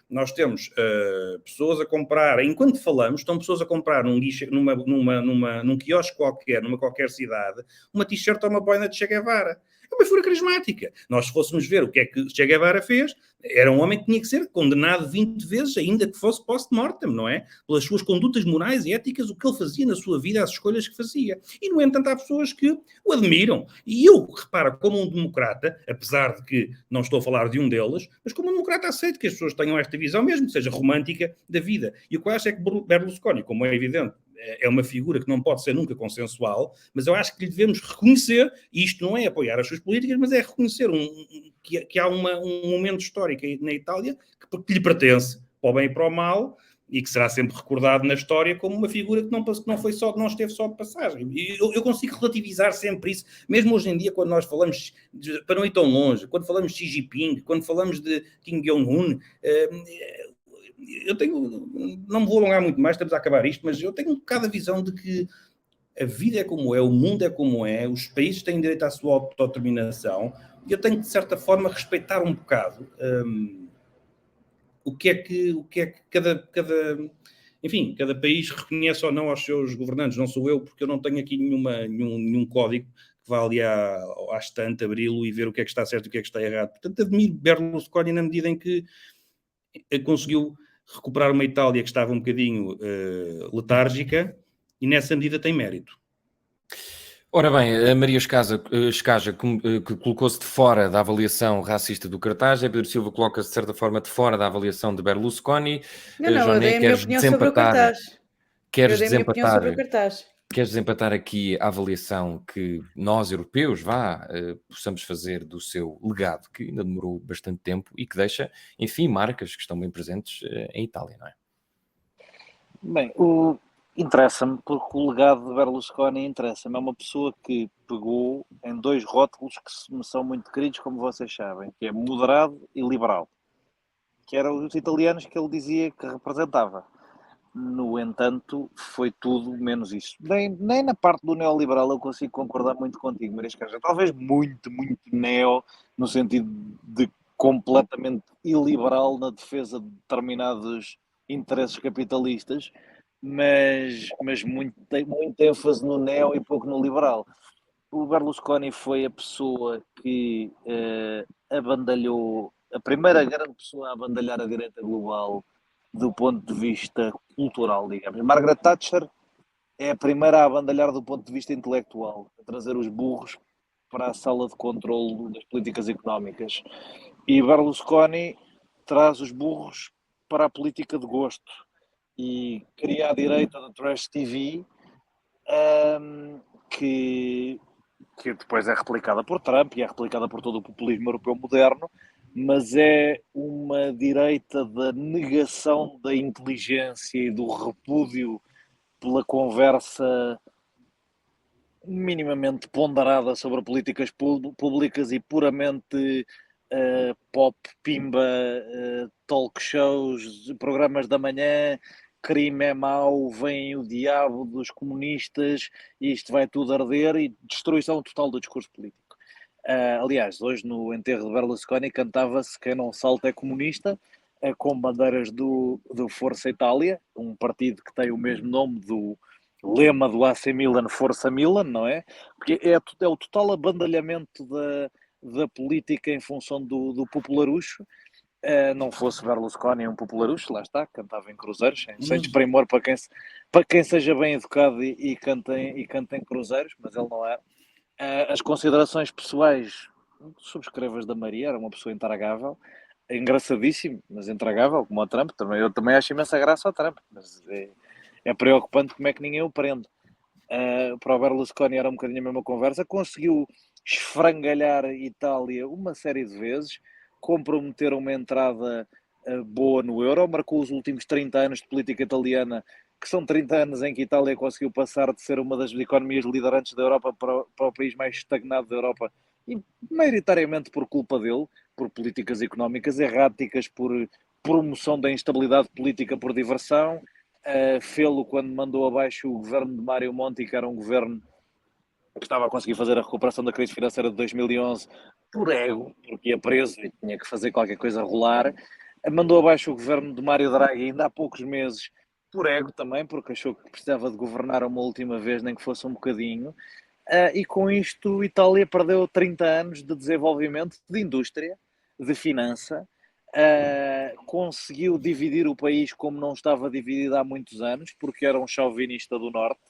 pessoas a comprar, enquanto falamos, estão pessoas a comprar num quiosque qualquer, numa qualquer cidade, uma t-shirt ou uma boina de Che Guevara. É uma figura carismática. Nós, se fôssemos ver o que é que Che Guevara fez, era um homem que tinha que ser condenado 20 vezes, ainda que fosse post-mortem, não é? Pelas suas condutas morais e éticas, o que ele fazia na sua vida, as escolhas que fazia. E, no entanto, há pessoas que o admiram. E eu, reparo, como um democrata, apesar de que não estou a falar de um deles, mas como um democrata aceito que as pessoas tenham esta visão, mesmo que seja romântica, da vida. E o que eu acho é que Berlusconi, como é evidente, é uma figura que não pode ser nunca consensual, mas eu acho que lhe devemos reconhecer, e isto não é apoiar as suas políticas, mas é reconhecer que há um momento histórico na Itália que lhe pertence, para o bem e para o mal, e que será sempre recordado na história como uma figura que não esteve só de passagem. E eu consigo relativizar sempre isso, mesmo hoje em dia, quando nós falamos, para não ir tão longe, quando falamos de Xi Jinping, quando falamos de Kim Jong-un, não me vou alongar muito mais, estamos a acabar isto, mas eu tenho um bocado a visão de que a vida é como é, o mundo é como é, os países têm direito à sua autodeterminação, e eu tenho que, de certa forma, respeitar um bocado o que é que cada país reconhece ou não aos seus governantes. Não sou eu, porque eu não tenho aqui nenhum código que vá ali à estante, abri-lo e ver o que é que está certo e o que é que está errado. Portanto, admiro Berlusconi na medida em que conseguiu recuperar uma Itália que estava um bocadinho letárgica, e nessa medida tem mérito. Ora bem, a Maria Escaja que colocou-se de fora da avaliação racista do Cartaz, a Pedro Silva coloca-se de certa forma de fora da avaliação de Berlusconi. Não, eu dei a minha opinião sobre o Cartaz. Queres desempatar aqui a avaliação que nós, europeus, possamos fazer do seu legado, que ainda demorou bastante tempo e que deixa, enfim, marcas que estão bem presentes em Itália, não é? Bem, interessa-me, porque o legado de Berlusconi interessa-me. É uma pessoa que pegou em dois rótulos que me são muito queridos, como vocês sabem, que é moderado e liberal, que eram os italianos que ele dizia que representava. No entanto, foi tudo menos isso. Nem na parte do neoliberal eu consigo concordar muito contigo, Maria Escaja. Talvez muito, muito neo, no sentido de completamente iliberal na defesa de determinados interesses capitalistas, mas muito ênfase no neo e pouco no liberal. O Berlusconi foi a pessoa que abandalhou, a primeira grande pessoa a abandalhar a direita global do ponto de vista cultural, digamos. Margaret Thatcher é a primeira a abandalhar do ponto de vista intelectual, a trazer os burros para a sala de controle das políticas económicas. E Berlusconi traz os burros para a política de gosto e cria a direita da Trash TV, que depois é replicada por Trump e é replicada por todo o populismo europeu moderno, mas é uma direita da negação da inteligência e do repúdio pela conversa minimamente ponderada sobre políticas públicas e puramente pop, pimba, talk shows, programas da manhã, crime é mau, vem o diabo dos comunistas e isto vai tudo arder, e destruição total do discurso político. Aliás, hoje no enterro de Berlusconi cantava-se "Quem não salta é comunista", com bandeiras do Força Itália, um partido que tem o mesmo nome do lema do AC Milan, Força Milan, não é? Porque é o total abandalhamento da política em função do popularucho. Não fosse Berlusconi um popularucho, lá está, cantava em cruzeiros, sem desprimor para quem seja bem educado e canta em cruzeiros, mas ele não é. As considerações pessoais, subscrevas da Maria, era uma pessoa intragável, engraçadíssimo, mas intragável, como o Trump. Eu também acho imensa graça ao Trump, mas é preocupante como é que ninguém o prende. Para o Berlusconi era um bocadinho a mesma conversa, conseguiu esfrangalhar a Itália uma série de vezes, comprometer uma entrada boa no euro, marcou os últimos 30 anos de política italiana, que são 30 anos em que a Itália conseguiu passar de ser uma das economias liderantes da Europa para o país mais estagnado da Europa, e maioritariamente por culpa dele, por políticas económicas erráticas, por promoção da instabilidade política por diversão. Fê-lo quando mandou abaixo o governo de Mário Monti, que era um governo que estava a conseguir fazer a recuperação da crise financeira de 2011 por ego, porque ia preso e tinha que fazer qualquer coisa rolar. Mandou abaixo o governo de Mário Draghi ainda há poucos meses, por ego também, porque achou que precisava de governar uma última vez, nem que fosse um bocadinho. E com isto, Itália perdeu 30 anos de desenvolvimento, de indústria, de finança. Conseguiu dividir o país como não estava dividido há muitos anos, porque era um chauvinista do Norte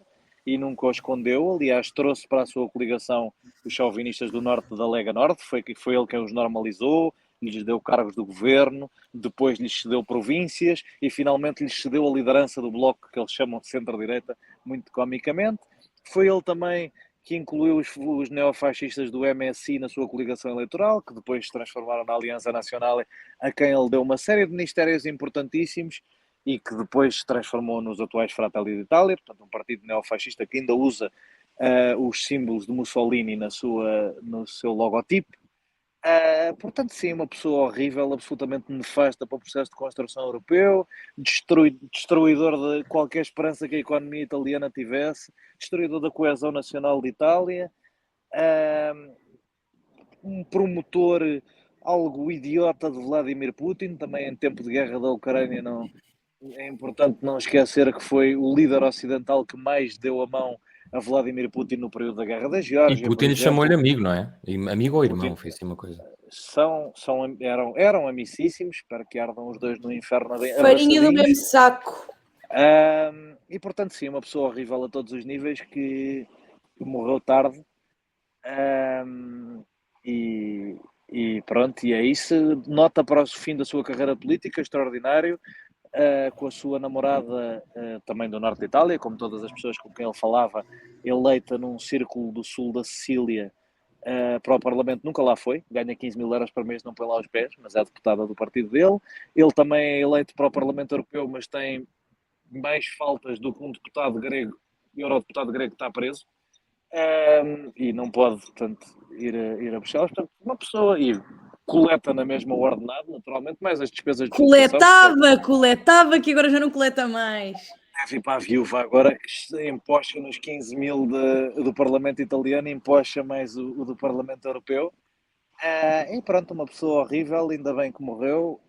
e nunca o escondeu. Aliás, trouxe para a sua coligação os chauvinistas do Norte da Lega Norte, foi ele quem os normalizou, lhes deu cargos do governo, depois lhes cedeu províncias e finalmente lhes cedeu a liderança do bloco que eles chamam de centro-direita, muito comicamente. Foi ele também que incluiu os neofascistas do MSI na sua coligação eleitoral, que depois se transformaram na Aliança Nacional, a quem ele deu uma série de ministérios importantíssimos e que depois se transformou nos atuais Fratelli d'Italia, portanto um partido neofascista que ainda usa os símbolos de Mussolini no seu logotipo. Portanto, sim, uma pessoa horrível, absolutamente nefasta para o processo de construção europeu, destruidor de qualquer esperança que a economia italiana tivesse, destruidor da coesão nacional de Itália, um promotor algo idiota de Vladimir Putin, também em tempo de guerra da Ucrânia. Não, é importante não esquecer que foi o líder ocidental que mais deu a mão a Vladimir Putin no período da Guerra da Geórgia. E Putin chamou-lhe amigo, não é? Amigo ou irmão, foi assim uma coisa. Eram amicíssimos, espero que ardam os dois no inferno. Farinha do mesmo saco. E portanto, sim, uma pessoa horrível a todos os níveis que morreu tarde. E pronto, e é isso. Nota para o fim da sua carreira política, extraordinário. Com a sua namorada, também do norte de Itália, como todas as pessoas com quem ele falava, eleita num círculo do sul da Sicília para o Parlamento, nunca lá foi, ganha 15 mil euros por mês, não põe lá os pés, mas é deputada do partido dele. Ele também é eleito para o Parlamento Europeu, mas tem mais faltas do que um deputado grego, eurodeputado grego que está preso, e não pode, portanto, ir a Bruxelas. Portanto, uma pessoa... coleta na mesma o ordenado, naturalmente, mais as despesas de coletava, que agora já não coleta mais. Deve ir para a viúva agora, que empocha nos 15 mil do Parlamento italiano, empocha mais o do Parlamento Europeu. E pronto, uma pessoa horrível, ainda bem que morreu.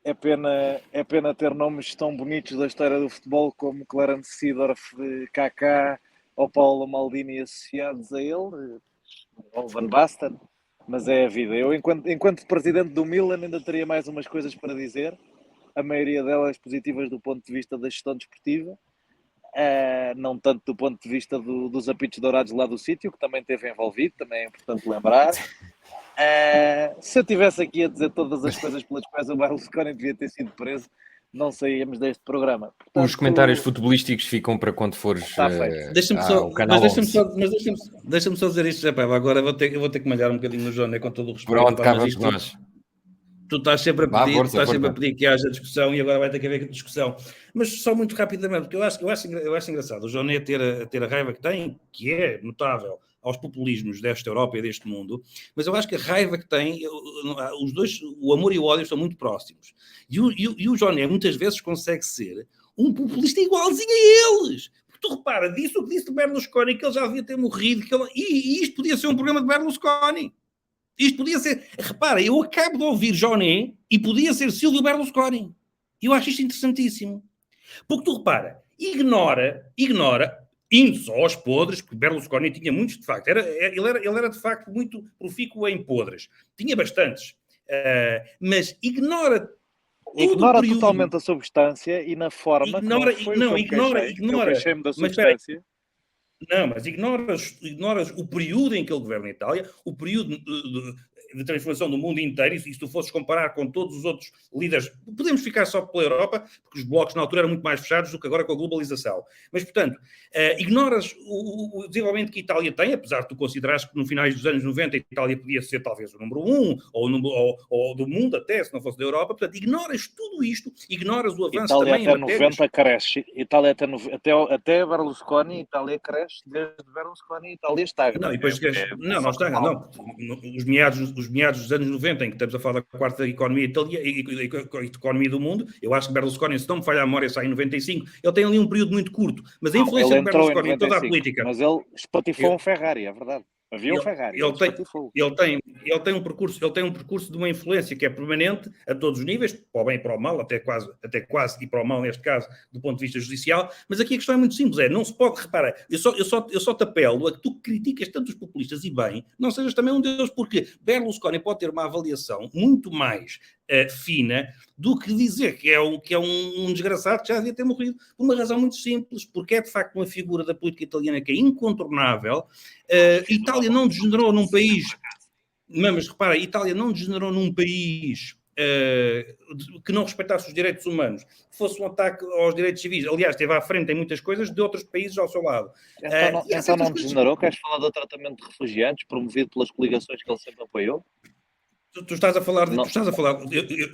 É pena ter nomes tão bonitos da história do futebol como Clarence Seedorf, Kaká ou Paulo Maldini associados a ele, ou Van Basten, mas é a vida. Eu, enquanto presidente do Milan, ainda teria mais umas coisas para dizer, a maioria delas positivas do ponto de vista da gestão desportiva, não tanto do ponto de vista dos apitos dourados lá do sítio, que também esteve envolvido, também é importante lembrar. Se eu estivesse aqui a dizer todas as coisas pelas quais o Berlusconi devia ter sido preso, não saíamos deste programa. Portanto, os comentários futebolísticos ficam para quando fores ao canal. Deixa-me só dizer isto, Paiva. Agora eu vou ter que malhar um bocadinho no João, com todo o respeito. Pronto, cá vamos nós. Tu estás sempre a pedir que haja discussão e agora vai ter que haver discussão. Mas só muito rapidamente, porque eu acho engraçado o João ter a raiva que tem, que é notável, aos populismos desta Europa e deste mundo, mas eu acho que a raiva que tem, os dois, o amor e o ódio, são muito próximos. E o Joné muitas vezes consegue ser um populista igualzinho a eles. Porque tu repara, disse o que disse de Berlusconi, que ele já devia ter morrido, e isto podia ser um programa de Berlusconi. Isto podia ser... Repara, eu acabo de ouvir Joné e podia ser Silvio Berlusconi. Eu acho isto interessantíssimo. Porque tu repara, ignora, indo só aos podres, porque Berlusconi tinha muitos, de facto. Ele era, de facto, muito profícuo em podres. Tinha bastantes. Mas ignora totalmente a substância e na forma eu queixei-me da substância. Mas ignoras o período em que ele governa a Itália, o período de transformação do mundo inteiro, e se tu fosses comparar com todos os outros líderes, podemos ficar só pela Europa, porque os blocos na altura eram muito mais fechados do que agora com a globalização. Mas, portanto, ignoras o desenvolvimento que a Itália tem, apesar de tu considerares que no finais dos anos 90 a Itália podia ser talvez o número 1, ou do mundo até, se não fosse da Europa. Portanto, ignoras tudo isto, ignoras o avanço Itália também até em matérias... 90 cresce. Itália até Berlusconi, Itália cresce. Desde Berlusconi, Itália estagna. Não, e depois não estagna, não. Os meados dos anos 90, em que estamos a falar da quarta economia italiana e a economia do mundo, eu acho que Berlusconi, se não me falha a memória, sai em 95. Ele tem ali um período muito curto, mas a influência de Berlusconi em toda a política... Mas ele espatifou um Ferrari, é verdade. Havia um Ferrari. Ele tem um percurso de uma influência que é permanente a todos os níveis, para o bem e para o mal, até quase e para o mal, neste caso, do ponto de vista judicial. Mas aqui a questão é muito simples, não se pode reparar. Eu só te apelo a que tu criticas tanto os populistas e bem, não sejas também um deles, porque Berlusconi pode ter uma avaliação muito mais fina do que dizer que é um desgraçado que já devia ter morrido, por uma razão muito simples, porque é de facto uma figura da política italiana que é incontornável. Itália não degenerou num país... Mas repara, a Itália não degenerou num país que não respeitasse os direitos humanos, que fosse um ataque aos direitos civis. Aliás, esteve à frente em muitas coisas de outros países ao seu lado. Então não degenerou? Queres falar do tratamento de refugiados promovido pelas coligações que ele sempre apoiou? Tu estás a falar,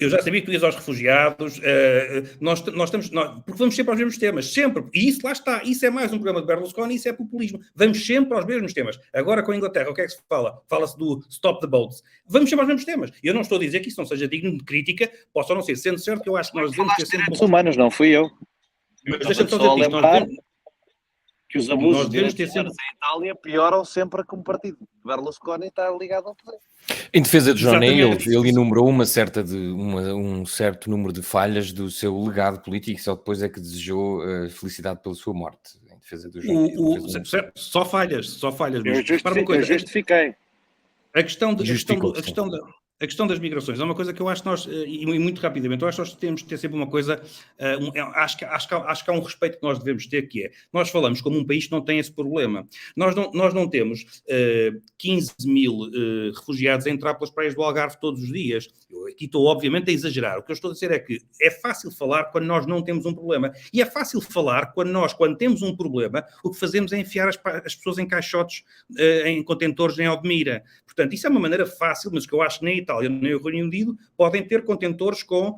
eu já sabia que tu ias aos refugiados, porque vamos sempre aos mesmos temas, sempre, e isso lá está, isso é mais um programa de Berlusconi, isso é populismo, vamos sempre aos mesmos temas. Agora com a Inglaterra, o que é que se fala? Fala-se do Stop the Boats, vamos sempre aos mesmos temas. Eu não estou a dizer que isso não seja digno de crítica, posso ou não ser, sendo certo que eu acho que nós devemos ter sempre... direitos humanos, não fui eu. Mas deixa-me só dizer isto, que os abusos de direitos humanos em Itália pioram sempre que um partido de Berlusconi está ligado ao poder. Em defesa de Johnny, ele enumerou um certo número de falhas do seu legado político, só depois é que desejou felicidade pela sua morte. Em defesa do Johnny. Só falhas. Eu justifiquei. A questão das migrações é uma coisa que eu acho que nós, e muito rapidamente, eu acho que nós temos que ter sempre uma coisa, acho que há um respeito que nós devemos ter, que é, nós falamos como um país que não tem esse problema. Nós não temos 15 mil refugiados a entrar pelas praias do Algarve todos os dias. Eu aqui estou, obviamente, a exagerar. O que eu estou a dizer é que é fácil falar quando nós não temos um problema. E é fácil falar quando temos um problema, o que fazemos é enfiar as pessoas em caixotes, em contentores em Odmira. Portanto, isso é uma maneira fácil, mas que eu acho que nem a Itália nem o Reino Unido podem ter contentores com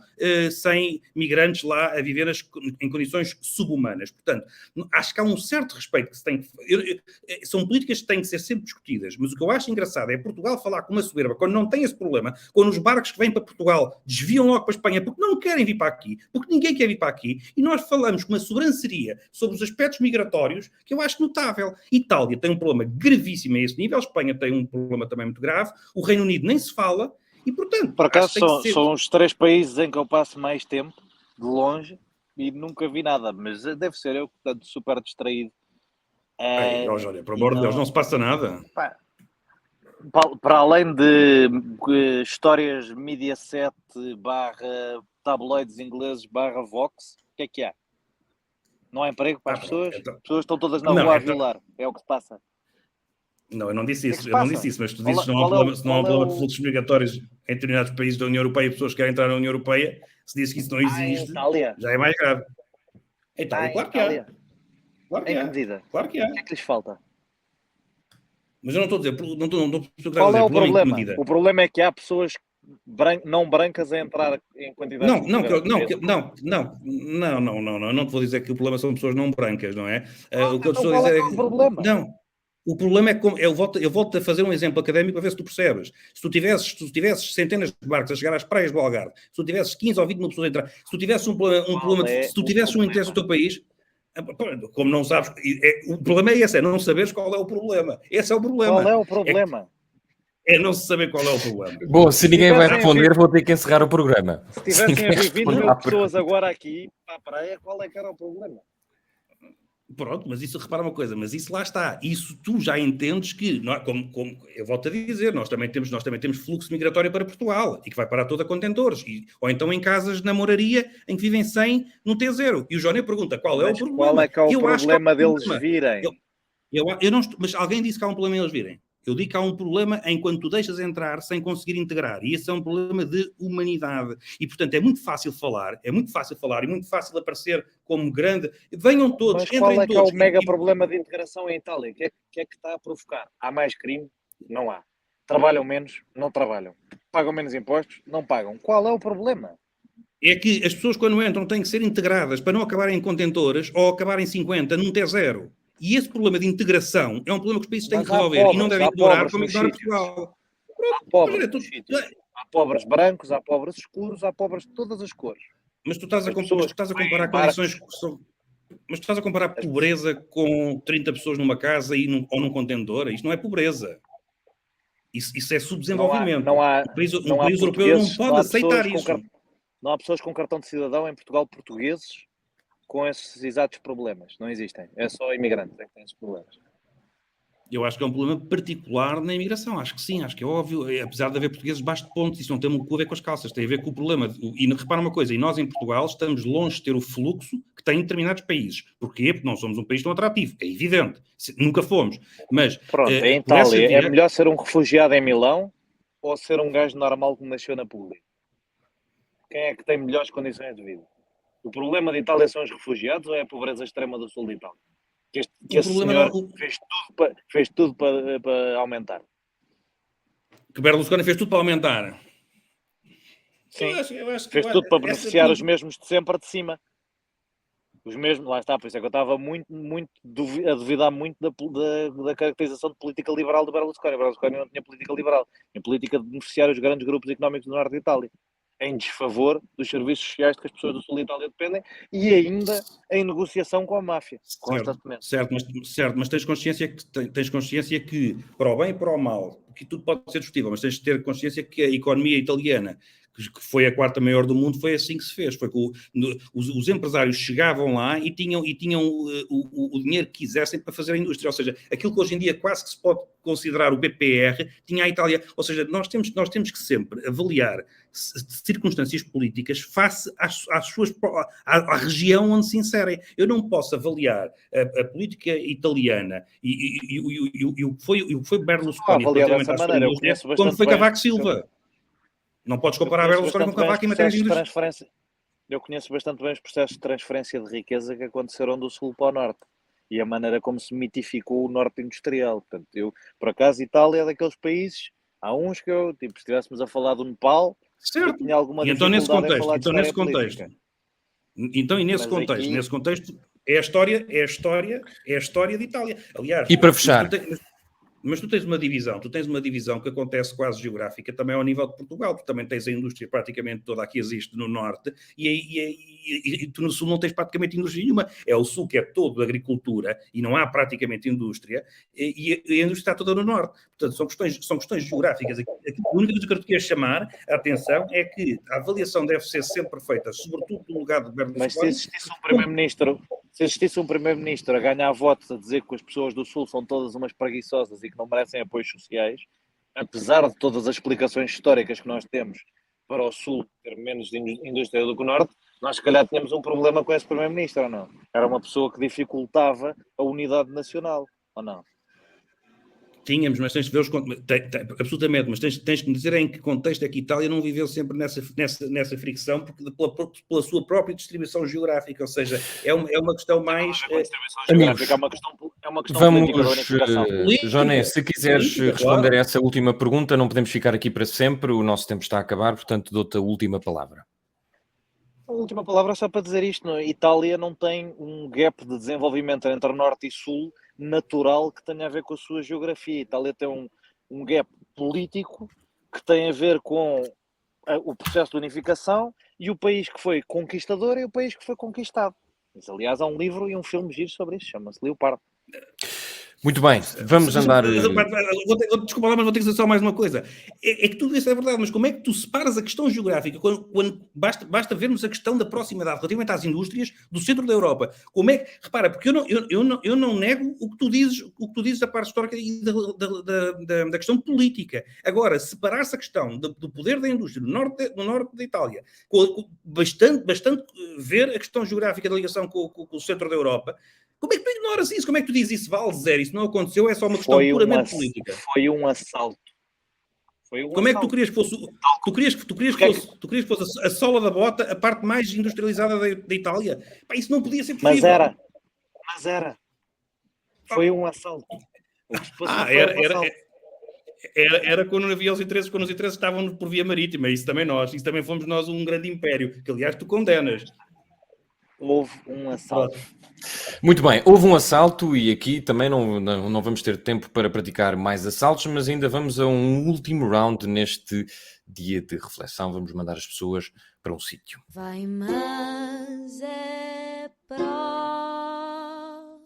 100 migrantes lá a viver em condições subhumanas. Portanto, acho que há um certo respeito que se tem que... São políticas que têm que ser sempre discutidas, mas o que eu acho engraçado é Portugal falar com uma soberba quando não tem esse problema, quando os barcos que vêm para Portugal desviam logo para a Espanha porque não querem vir para aqui, porque ninguém quer vir para aqui, e nós falamos com uma sobranceria sobre os aspectos migratórios que eu acho notável. Itália tem um problema gravíssimo a esse nível, a Espanha tem um problema também muito grave, o Reino Unido nem se fala, e portanto... Por acaso são os 3 países em que eu passo mais tempo, de longe, e nunca vi nada, mas deve ser eu que estou super distraído. Olha, por amor de Deus, não se passa nada. Para além de histórias Mediaset / tabloides ingleses / Vox, o que é há? Não há emprego para as pessoas? As pessoas estão todas na rua a violar, é o que se passa. Não, eu não disse isso, mas tu dizes que não há um problema de fluxos migratórios em determinados países da União Europeia e pessoas que querem entrar na União Europeia, se diz que isso não existe, já é mais grave. Então, claro que há. Em que medida? Claro que há. O que é que lhes falta? Mas eu não estou a dizer, não estou Qual é o problema? O problema é que há pessoas não brancas a entrar em quantidade. Não te vou dizer que o problema são pessoas não brancas, não é? O que eu estou a dizer é que... Não. O problema é que eu volto a fazer um exemplo académico para ver se tu percebes. Se tu tivesses centenas de barcos a chegar às praias do Algarve, se tu tivesses 15 ou 20 mil pessoas a entrar, se tu tivesses se tu tivesses um interesse no teu país, como não sabes, o problema é esse, é não saberes qual é o problema. Esse é o problema. Qual é o problema? É não se saber qual é o problema. Bom, se ninguém vai responder, vou ter que encerrar o programa. Se tivessem a vir 20 mil pessoas agora aqui para a praia, qual é que era o problema? Pronto, mas isso, repara uma coisa, mas isso lá está. Isso tu já entendes que, como eu volto a dizer, nós também temos fluxo migratório para Portugal e que vai parar toda a contentores. Ou então em casas de namoraria em que vivem 100 no T0. E o Joné pergunta, qual é o problema? Qual é que é o problema deles virem? Mas alguém disse que há um problema em eles virem. Eu digo que há um problema enquanto tu deixas entrar sem conseguir integrar. E esse é um problema de humanidade. E, portanto, é muito fácil falar e muito fácil aparecer como grande. Venham todos, entrem todos. Mas qual é que é o mega problema de integração em Itália? O que é que está a provocar? Há mais crime? Não há. Trabalham menos? Não trabalham. Pagam menos impostos? Não pagam. Qual é o problema? É que as pessoas, quando entram, têm que ser integradas para não acabarem em contentores ou acabarem em 50 num T0. E esse problema de integração é um problema que os países têm que resolver e não devem ignorar como ignora Portugal. Há pobres brancos, há pobres escuros, há pobres de todas as cores. Mas tu estás a comparar condições que são... Mas tu estás a comparar pobreza com 30 pessoas numa casa ou num contentor? Isto não é pobreza. Isso é subdesenvolvimento. Um país europeu não pode aceitar isso. Não há pessoas com cartão de cidadão em Portugal portugueses com esses exatos problemas. Não existem. É só imigrantes que têm esses problemas. Eu acho que é um problema particular na imigração. Acho que sim, acho que é óbvio. Apesar de haver portugueses baixo de pontos, isso não tem a ver com as calças. Tem a ver com o problema. E repara uma coisa, e nós em Portugal estamos longe de ter o fluxo que tem em determinados países. Porquê? Porque não somos um país tão atrativo. É evidente. Nunca fomos. Mas, pronto, em Itália é melhor ser um refugiado em Milão ou ser um gajo normal que nasceu na pública? Quem é que tem melhores condições de vida? O problema de Itália são os refugiados ou é a pobreza extrema do sul de Itália? Que esse senhor fez tudo para aumentar. Que Berlusconi fez tudo para aumentar. Sim, fez tudo para beneficiar os mesmos de sempre de cima. Os mesmos, lá está, por isso é que eu estava a duvidar muito da caracterização de política liberal do Berlusconi. O Berlusconi não tinha política liberal, tinha política de beneficiar os grandes grupos económicos do norte de Itália, em desfavor dos serviços sociais que as pessoas do sul de Itália dependem e ainda em negociação com a máfia, constantemente. Certo, mas tens consciência que, para o bem e para o mal, que tudo pode ser discutível, mas tens de ter consciência que a economia italiana, que foi a quarta maior do mundo, foi assim que se fez. Foi que os empresários chegavam lá e tinham o dinheiro que quisessem para fazer a indústria. Ou seja, aquilo que hoje em dia quase que se pode considerar o BPR, tinha a Itália. Ou seja, nós temos que sempre avaliar circunstâncias políticas face à região onde se inserem. Eu não posso avaliar a política italiana e o que foi Berlusconi como foi Cavaco Silva. Não podes comparar a Berlusconi com Cavaco em matéria de transferência. Eu conheço bastante bem os processos de transferência de riqueza que aconteceram do sul para o norte e a maneira como se mitificou o norte industrial. Portanto, eu, por acaso, Itália é daqueles países, há uns que eu, tipo, se estivéssemos a falar do Nepal, certo. Eu tinha alguma dificuldade em falar de nesse contexto. Nesse contexto, é a história de Itália. Aliás, e para fechar... Mas tu tens uma divisão que acontece quase geográfica também ao nível de Portugal, porque também tens a indústria praticamente toda a que existe no norte e tu no sul não tens praticamente indústria nenhuma. É o sul que é todo agricultura e não há praticamente indústria e a indústria está toda no norte. Portanto, são questões geográficas. A única coisa que eu te quero chamar a atenção é que a avaliação deve ser sempre feita, sobretudo no lugar de Berlusconi. Mas se existisse um primeiro-ministro a ganhar votos a dizer que as pessoas do sul são todas umas preguiçosas e que não merecem apoios sociais, apesar de todas as explicações históricas que nós temos para o sul ter menos indústria do que o norte, nós se calhar tínhamos um problema com esse primeiro-ministro, ou não? Era uma pessoa que dificultava a unidade nacional, ou não? Tínhamos, mas tens de ver absolutamente, mas tens que me dizer em que contexto é que a Itália não viveu sempre nessa fricção, porque pela sua própria distribuição geográfica, ou seja, é uma questão mais... Amigos, é uma questão vamos, política da unificação. Joné, se quiseres responder a essa última pergunta, não podemos ficar aqui para sempre, o nosso tempo está a acabar, portanto dou-te a última palavra. A última palavra é só para dizer isto, não? Itália não tem um gap de desenvolvimento entre norte e sul natural que tenha a ver com a sua geografia. A Itália tem um gap político que tem a ver com o processo de unificação e o país que foi conquistador e o país que foi conquistado. Mas, aliás, há um livro e um filme giro sobre isso, chama-se Leopardo. Muito bem, vamos andar... Desculpa lá, mas vou ter que dizer só mais uma coisa. É que tudo isso é verdade, mas como é que tu separas a questão geográfica quando basta vermos a questão da proximidade relativamente às indústrias do centro da Europa? Como é que... Repara, porque eu não nego o que tu dizes da parte histórica e da questão política. Agora, separar-se a questão do poder da indústria no norte da Itália, bastante ver a questão geográfica da ligação com o centro da Europa... Como é que tu ignoras isso? Como é que tu dizes isso vale zero? Isso não aconteceu, é só uma questão puramente política. Foi um assalto. Como é que tu querias que fosse... Tu querias que fosse a sola da bota a parte mais industrializada da Itália? Pá, isso não podia ser possível. Mas era. Foi um assalto. Era quando havia os interesses estavam por via marítima. Isso também fomos nós um grande império, que aliás tu condenas. Houve um assalto. Muito bem, houve um assalto e aqui também não vamos ter tempo para praticar mais assaltos, mas ainda vamos a um último round neste dia de reflexão. Vamos mandar as pessoas para um sítio. Vai, mas é pró.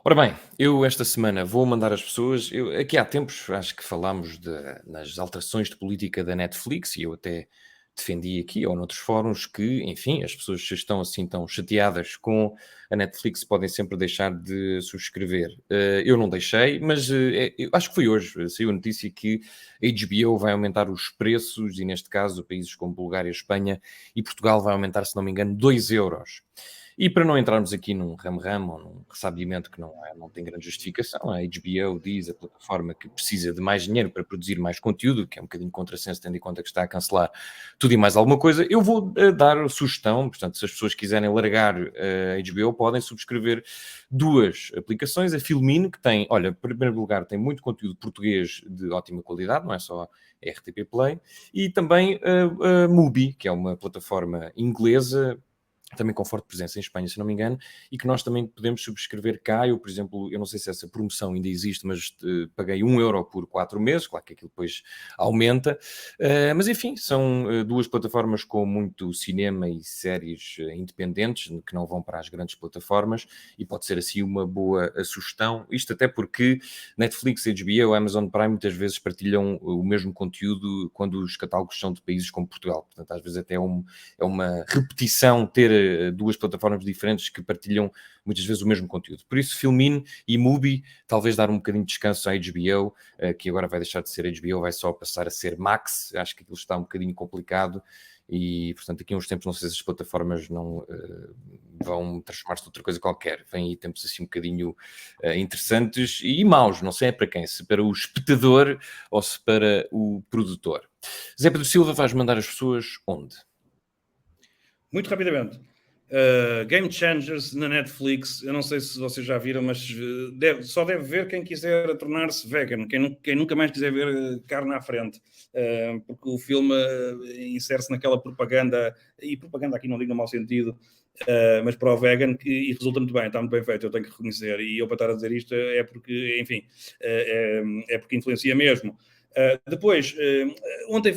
Ora bem, eu esta semana vou mandar as pessoas... aqui há tempos acho que falámos nas alterações de política da Netflix e eu até... defendi aqui ou noutros fóruns que, enfim, as pessoas que estão assim tão chateadas com a Netflix podem sempre deixar de subscrever. Eu não deixei, mas eu acho que foi hoje, saiu a notícia que a HBO vai aumentar os preços e, neste caso, países como Bulgária, Espanha e Portugal vai aumentar, se não me engano, 2 euros. E para não entrarmos aqui num ramo-ramo ou num ressabiamento que não tem grande justificação, a HBO diz, a plataforma, que precisa de mais dinheiro para produzir mais conteúdo, que é um bocadinho contrassenso, tendo em conta que está a cancelar tudo e mais alguma coisa. Eu vou dar sugestão, portanto, se as pessoas quiserem largar a HBO, podem subscrever 2 aplicações. A Filmin, que tem, olha, em primeiro lugar, tem muito conteúdo português de ótima qualidade, não é só a RTP Play, e também a Mubi, que é uma plataforma inglesa, também com forte presença em Espanha, se não me engano, e que nós também podemos subscrever cá. Eu, por exemplo, eu não sei se essa promoção ainda existe, mas paguei 1 euro por 4 meses, claro que aquilo depois aumenta, mas enfim, são 2 plataformas com muito cinema e séries independentes, que não vão para as grandes plataformas, e pode ser assim uma boa sugestão, isto até porque Netflix, HBO, Amazon Prime muitas vezes partilham o mesmo conteúdo quando os catálogos são de países como Portugal, portanto às vezes até é uma repetição ter 2 plataformas diferentes que partilham muitas vezes o mesmo conteúdo. Por isso, Filmin e Mubi, talvez dar um bocadinho de descanso à HBO, que agora vai deixar de ser HBO, vai só passar a ser Max. Acho que aquilo está um bocadinho complicado e, portanto, daqui a uns tempos não sei se as plataformas não vão transformar-se em outra coisa qualquer. Vêm aí tempos assim um bocadinho interessantes e maus, não sei para quem, se para o espectador ou se para o produtor. Zé Pedro Silva, vais mandar as pessoas onde? Muito rapidamente. Game Changers na Netflix, eu não sei se vocês já viram, mas só deve ver quem quiser tornar-se vegan, quem nunca mais quiser ver carne à frente, porque o filme insere-se naquela propaganda, e propaganda aqui não digo no mau sentido, mas para o vegan, e resulta muito bem, está muito bem feito, eu tenho que reconhecer, e eu para estar a dizer isto é porque, enfim, é porque influencia mesmo. Depois, ontem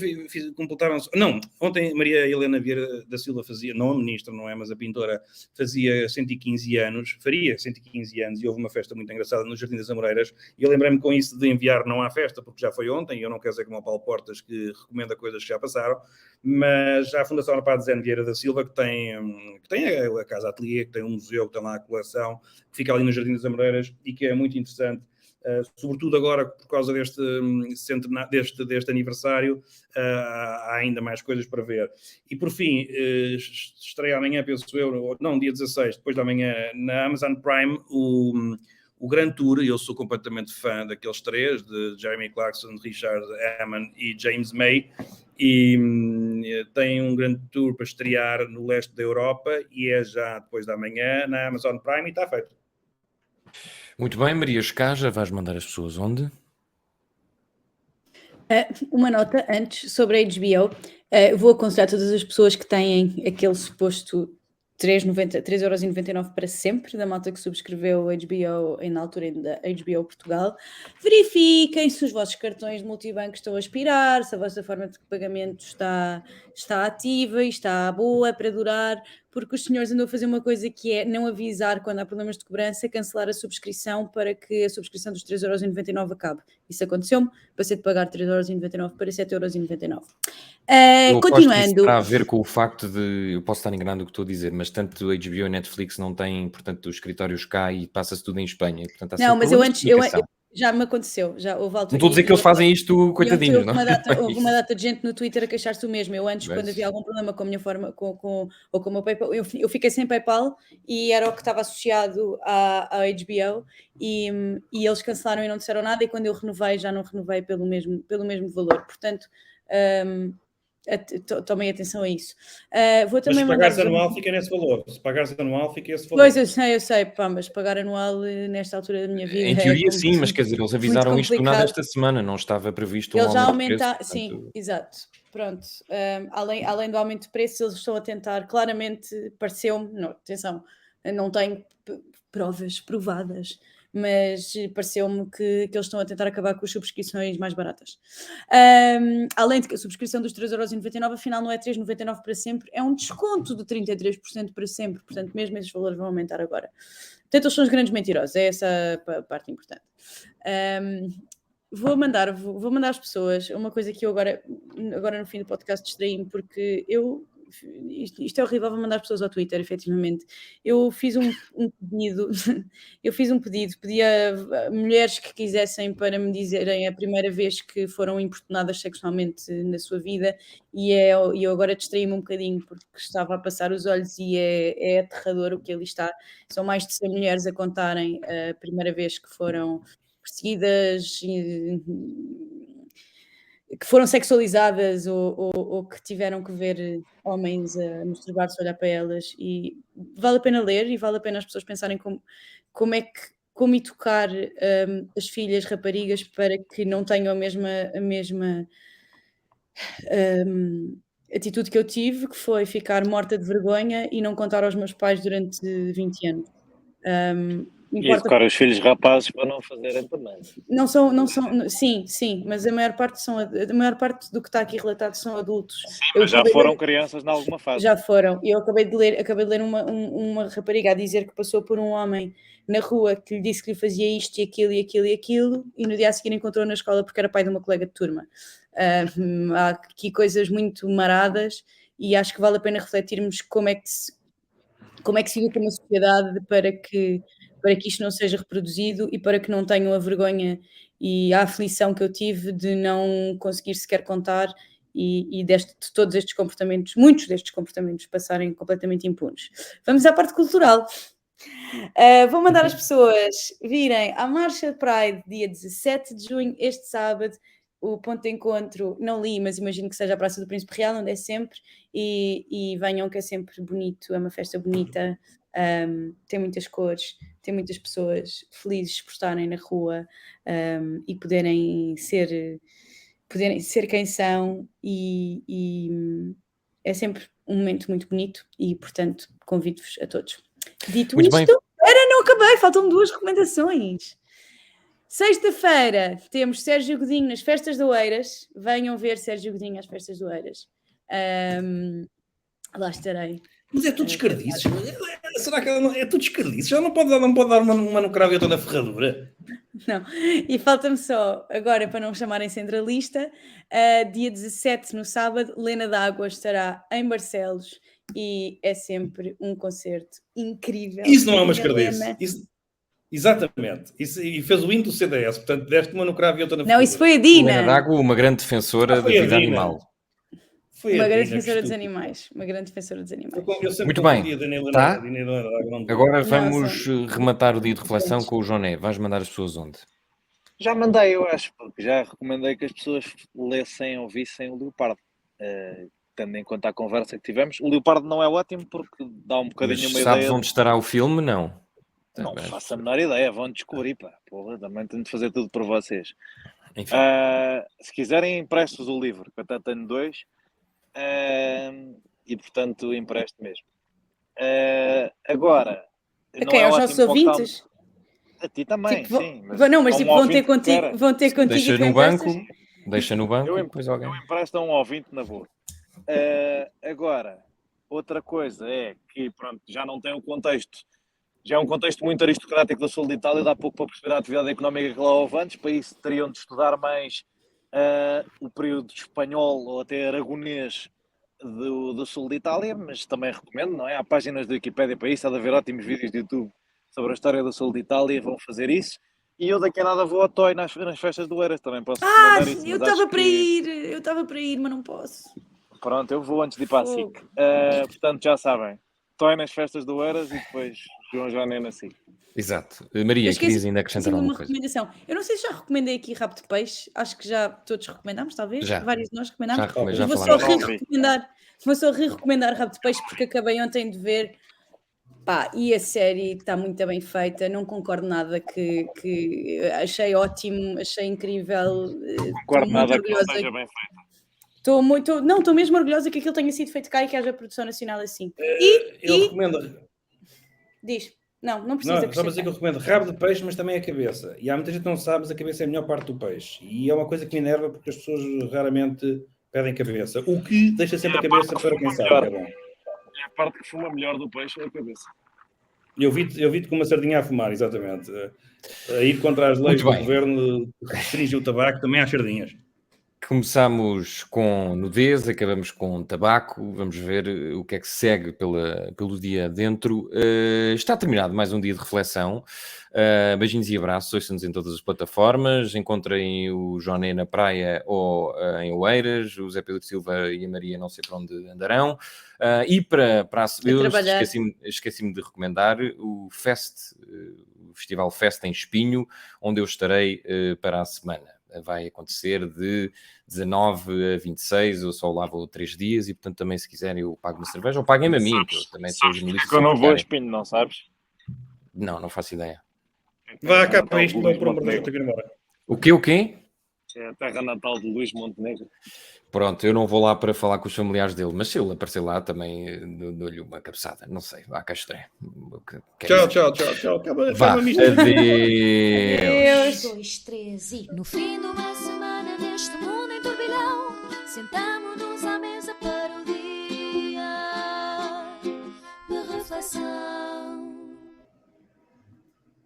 completaram-se... Não, ontem Maria Helena Vieira da Silva fazia, não a ministra, não é, mas a pintora, fazia 115 anos, faria 115 anos, e houve uma festa muito engraçada no Jardim das Amoreiras, e eu lembrei-me com isso de enviar não à festa, porque já foi ontem, e eu não quero ser como o Paulo Portas, que recomenda coisas que já passaram, mas já a Fundação Arpado Zé Vieira da Silva, que tem a Casa Atelier, que tem um museu, que tem lá a coleção, que fica ali no Jardim das Amoreiras, e que é muito interessante. Sobretudo agora por causa deste aniversário, há ainda mais coisas para ver. E por fim, estreia amanhã, penso eu, não, dia 16, depois da manhã, na Amazon Prime, o Grand Tour. Eu sou completamente fã daqueles 3, de Jeremy Clarkson, Richard Hammond e James May, e tem um Grand Tour para estrear no leste da Europa, e é já depois da manhã na Amazon Prime, e está feito. Muito bem, Maria Escaja, vais mandar as pessoas onde? Uma nota antes sobre a HBO. Vou aconselhar todas as pessoas que têm aquele suposto 3,99€ para sempre, da malta que subscreveu a HBO na altura ainda HBO Portugal. Verifiquem se os vossos cartões de multibanco estão a expirar, se a vossa forma de pagamento está ativa e está boa para durar, porque os senhores andam a fazer uma coisa que é não avisar quando há problemas de cobrança, cancelar a subscrição para que a subscrição dos 3,99€ acabe. Isso aconteceu-me, passei de pagar 3,99€ para 7,99€. Continuando. Isso terá a ver com o facto de, eu posso estar enganado no que estou a dizer, mas tanto HBO e Netflix não têm, portanto, os escritórios cá e passa-se tudo em Espanha. E, portanto, não, mas já me aconteceu, já houve altura. Não estou a dizer que eles fazem isto, coitadinhos, não? Houve uma data de gente no Twitter a queixar-se o mesmo. Eu antes, quando havia algum problema com a minha forma, ou com o meu PayPal, eu fiquei sem PayPal e era o que estava associado à HBO e eles cancelaram e não disseram nada, e quando eu renovei, já não renovei pelo mesmo valor. Portanto, tomem atenção a isso. Vou também mas se pagares anual, fica nesse valor. Se pagares anual, fica esse valor. Pois, eu sei, pá, mas pagar anual nesta altura da minha vida... Em teoria sim, mas quer dizer, eles avisaram isto do nada esta semana, não estava previsto um aumento de preço. Portanto... Sim, exato. Pronto. Além do aumento de preços, eles estão a tentar, claramente, pareceu-me... Não, atenção, não tenho provas provadas, mas pareceu-me que eles estão a tentar acabar com as subscrições mais baratas. Além de que a subscrição dos 3,99€, afinal não é 3,99€ para sempre, é um desconto de 33% para sempre, portanto mesmo esses valores vão aumentar agora. Portanto, eles são os grandes mentirosos, é essa a parte importante. Vou mandar às pessoas uma coisa que eu agora no fim do podcast distraí-me, porque eu isto é horrível, vou mandar as pessoas ao Twitter, efetivamente. Eu fiz um pedido, pedi a mulheres que quisessem para me dizerem a primeira vez que foram importunadas sexualmente na sua vida, e eu agora distraí-me um bocadinho porque estava a passar os olhos e é aterrador o que ali está. São mais de 100 mulheres a contarem a primeira vez que foram perseguidas, que foram sexualizadas ou que tiveram que ver homens a masturbar-se, a olhar para elas, e vale a pena ler e vale a pena as pessoas pensarem como educar as filhas raparigas para que não tenham a mesma atitude que eu tive, que foi ficar morta de vergonha e não contar aos meus pais durante 20 anos. E Importa educar os filhos rapazes para não fazerem também. não são, sim, mas a maior parte do que está aqui relatado são adultos. Mas já foram crianças em alguma fase. Já foram. E eu acabei de ler uma rapariga a dizer que passou por um homem na rua que lhe disse que lhe fazia isto e aquilo e aquilo e aquilo, e no dia a seguir encontrou na escola porque era pai de uma colega de turma. Há aqui coisas muito maradas e acho que vale a pena refletirmos como é que se educa uma sociedade para que isto não seja reproduzido e para que não tenham a vergonha e a aflição que eu tive de não conseguir sequer contar e de todos estes comportamentos, muitos destes comportamentos, passarem completamente impunes. Vamos à parte cultural. Vou mandar as pessoas virem à Marcha de Pride, dia 17 de junho, este sábado. O ponto de encontro, não li, mas imagino que seja a Praça do Príncipe Real, onde é sempre, e venham, que é sempre bonito, é uma festa bonita, tem muitas cores, tem muitas pessoas felizes por estarem na rua e poderem ser quem são, e é sempre um momento muito bonito e, portanto, convido-vos a todos. Dito Muito isto, não acabei, faltam 2 recomendações. Sexta-feira temos Sérgio Godinho nas Festas do Oeiras. Venham ver Sérgio Godinho às Festas do Oeiras. Lá estarei. Mas é tudo descardices. Será que é tudo descardices? Já não pode dar uma no cravo e outra na ferradura? Não. E falta-me só, agora para não me chamarem centralista, dia 17, no sábado, Lena D'Água estará em Barcelos e é sempre um concerto incrível. Isso não é uma escardice. Exatamente. E fez o hino do CDS, portanto, deste uma no cravo e outra na ferradura. Não, isso foi a Dina. Helena D'Água, uma grande defensora da vida animal. Uma grande defensora dos animais. Muito bem. Tá? Agora vamos rematar o dia de reflexão com o Joné. Vais mandar as pessoas onde? Já mandei, eu acho, porque já recomendei que as pessoas lessem ou vissem o Leopardo. Tendo em conta a conversa que tivemos. O Leopardo não é ótimo porque dá um bocadinho uma ideia. Sabes onde estará o filme? Não. Não faço a menor ideia, vão descobrir, pá. Porra, também tenho de fazer tudo por vocês. Enfim. Se quiserem, empresto-vos o livro, que até tenho 2. E, portanto, empresto mesmo. Agora... Ok, aos nossos ouvintes? A ti também, tipo, sim. Mas vão ter contigo Deixa no banco, e depois alguém. Eu empresto a um ouvinte na boa. Agora, outra coisa é que, pronto, já não tem o contexto. Já é um contexto muito aristocrático do sul de Itália, dá pouco para perceber a atividade económica que lá houve antes. Para isso teriam de estudar mais o período espanhol ou até aragonês do sul de Itália, mas também recomendo, não é? Há páginas da Wikipédia para isso, há de haver ótimos vídeos de YouTube sobre a história do sul de Itália, vão fazer isso. E eu daqui a nada vou ao Toy nas festas do Eiras, também posso recomendar isso. Eu estava para ir, mas não posso. Pronto, eu vou antes de ir para a SIC. Portanto, já sabem, Toy nas festas do Eiras e depois João Joné na SIC. Exato. Maria, querias ainda acrescentar alguma coisa? Recomendação. Eu não sei se já recomendei aqui Rabo de Peixe, acho que já todos recomendámos, talvez. Já. Vários de nós recomendámos. Já vou só re-recomendar Rabo de Peixe porque acabei ontem de ver. Pá, e a série está muito bem feita, não concordo nada que achei ótimo, achei incrível. Não concordo nada que não esteja bem feita. Estou mesmo orgulhosa que aquilo tenha sido feito cá e que haja produção nacional assim. Eu recomendo. Diz. Não precisa. Só para dizer que eu recomendo rabo de peixe, mas também a cabeça. E há muita gente que não sabe, mas a cabeça é a melhor parte do peixe. E é uma coisa que me enerva porque as pessoas raramente pedem cabeça. O que deixa sempre a cabeça para quem sabe que é bom. É a parte que fuma melhor do peixe, é a cabeça. Eu vi-te com uma sardinha a fumar, exatamente. A ir contra as leis do governo que restringe o tabaco também às sardinhas. Começamos com nudez, acabamos com tabaco. Vamos ver o que é que segue pelo dia dentro. Está terminado mais um dia de reflexão. Beijinhos e abraços. Ouçam-nos em todas as plataformas. Encontrem o Joné na praia ou em Oeiras. O Zé Pedro Silva e a Maria não sei para onde andarão. E para eu trabalhar. esqueci-me de recomendar o o Festival Fest em Espinho, onde eu estarei para a semana. Vai acontecer de 19 a 26, eu só lá vou 3 dias e, portanto, também se quiserem eu pago uma cerveja ou paguem-me a mim, que eu também sou jornalista. Que eu não vou a Espinho, não sabes? Não faço ideia. Vá, Terra acaba natal de isto, Luís então, por amor de Deus, eu Montenegro. tenho que ir embora. O quê? É a terra natal de Luís Montenegro. Pronto, eu não vou lá para falar com os familiares dele, mas se ele aparecer lá também dou-lhe uma cabeçada. Não sei, vá cá estarei. Tchau. Vá, Acaba-me isto. adeus. 1, 2, 3 e no fim de uma semana neste mundo em turbilhão, sentamo-nos à mesa para o dia de reflexão.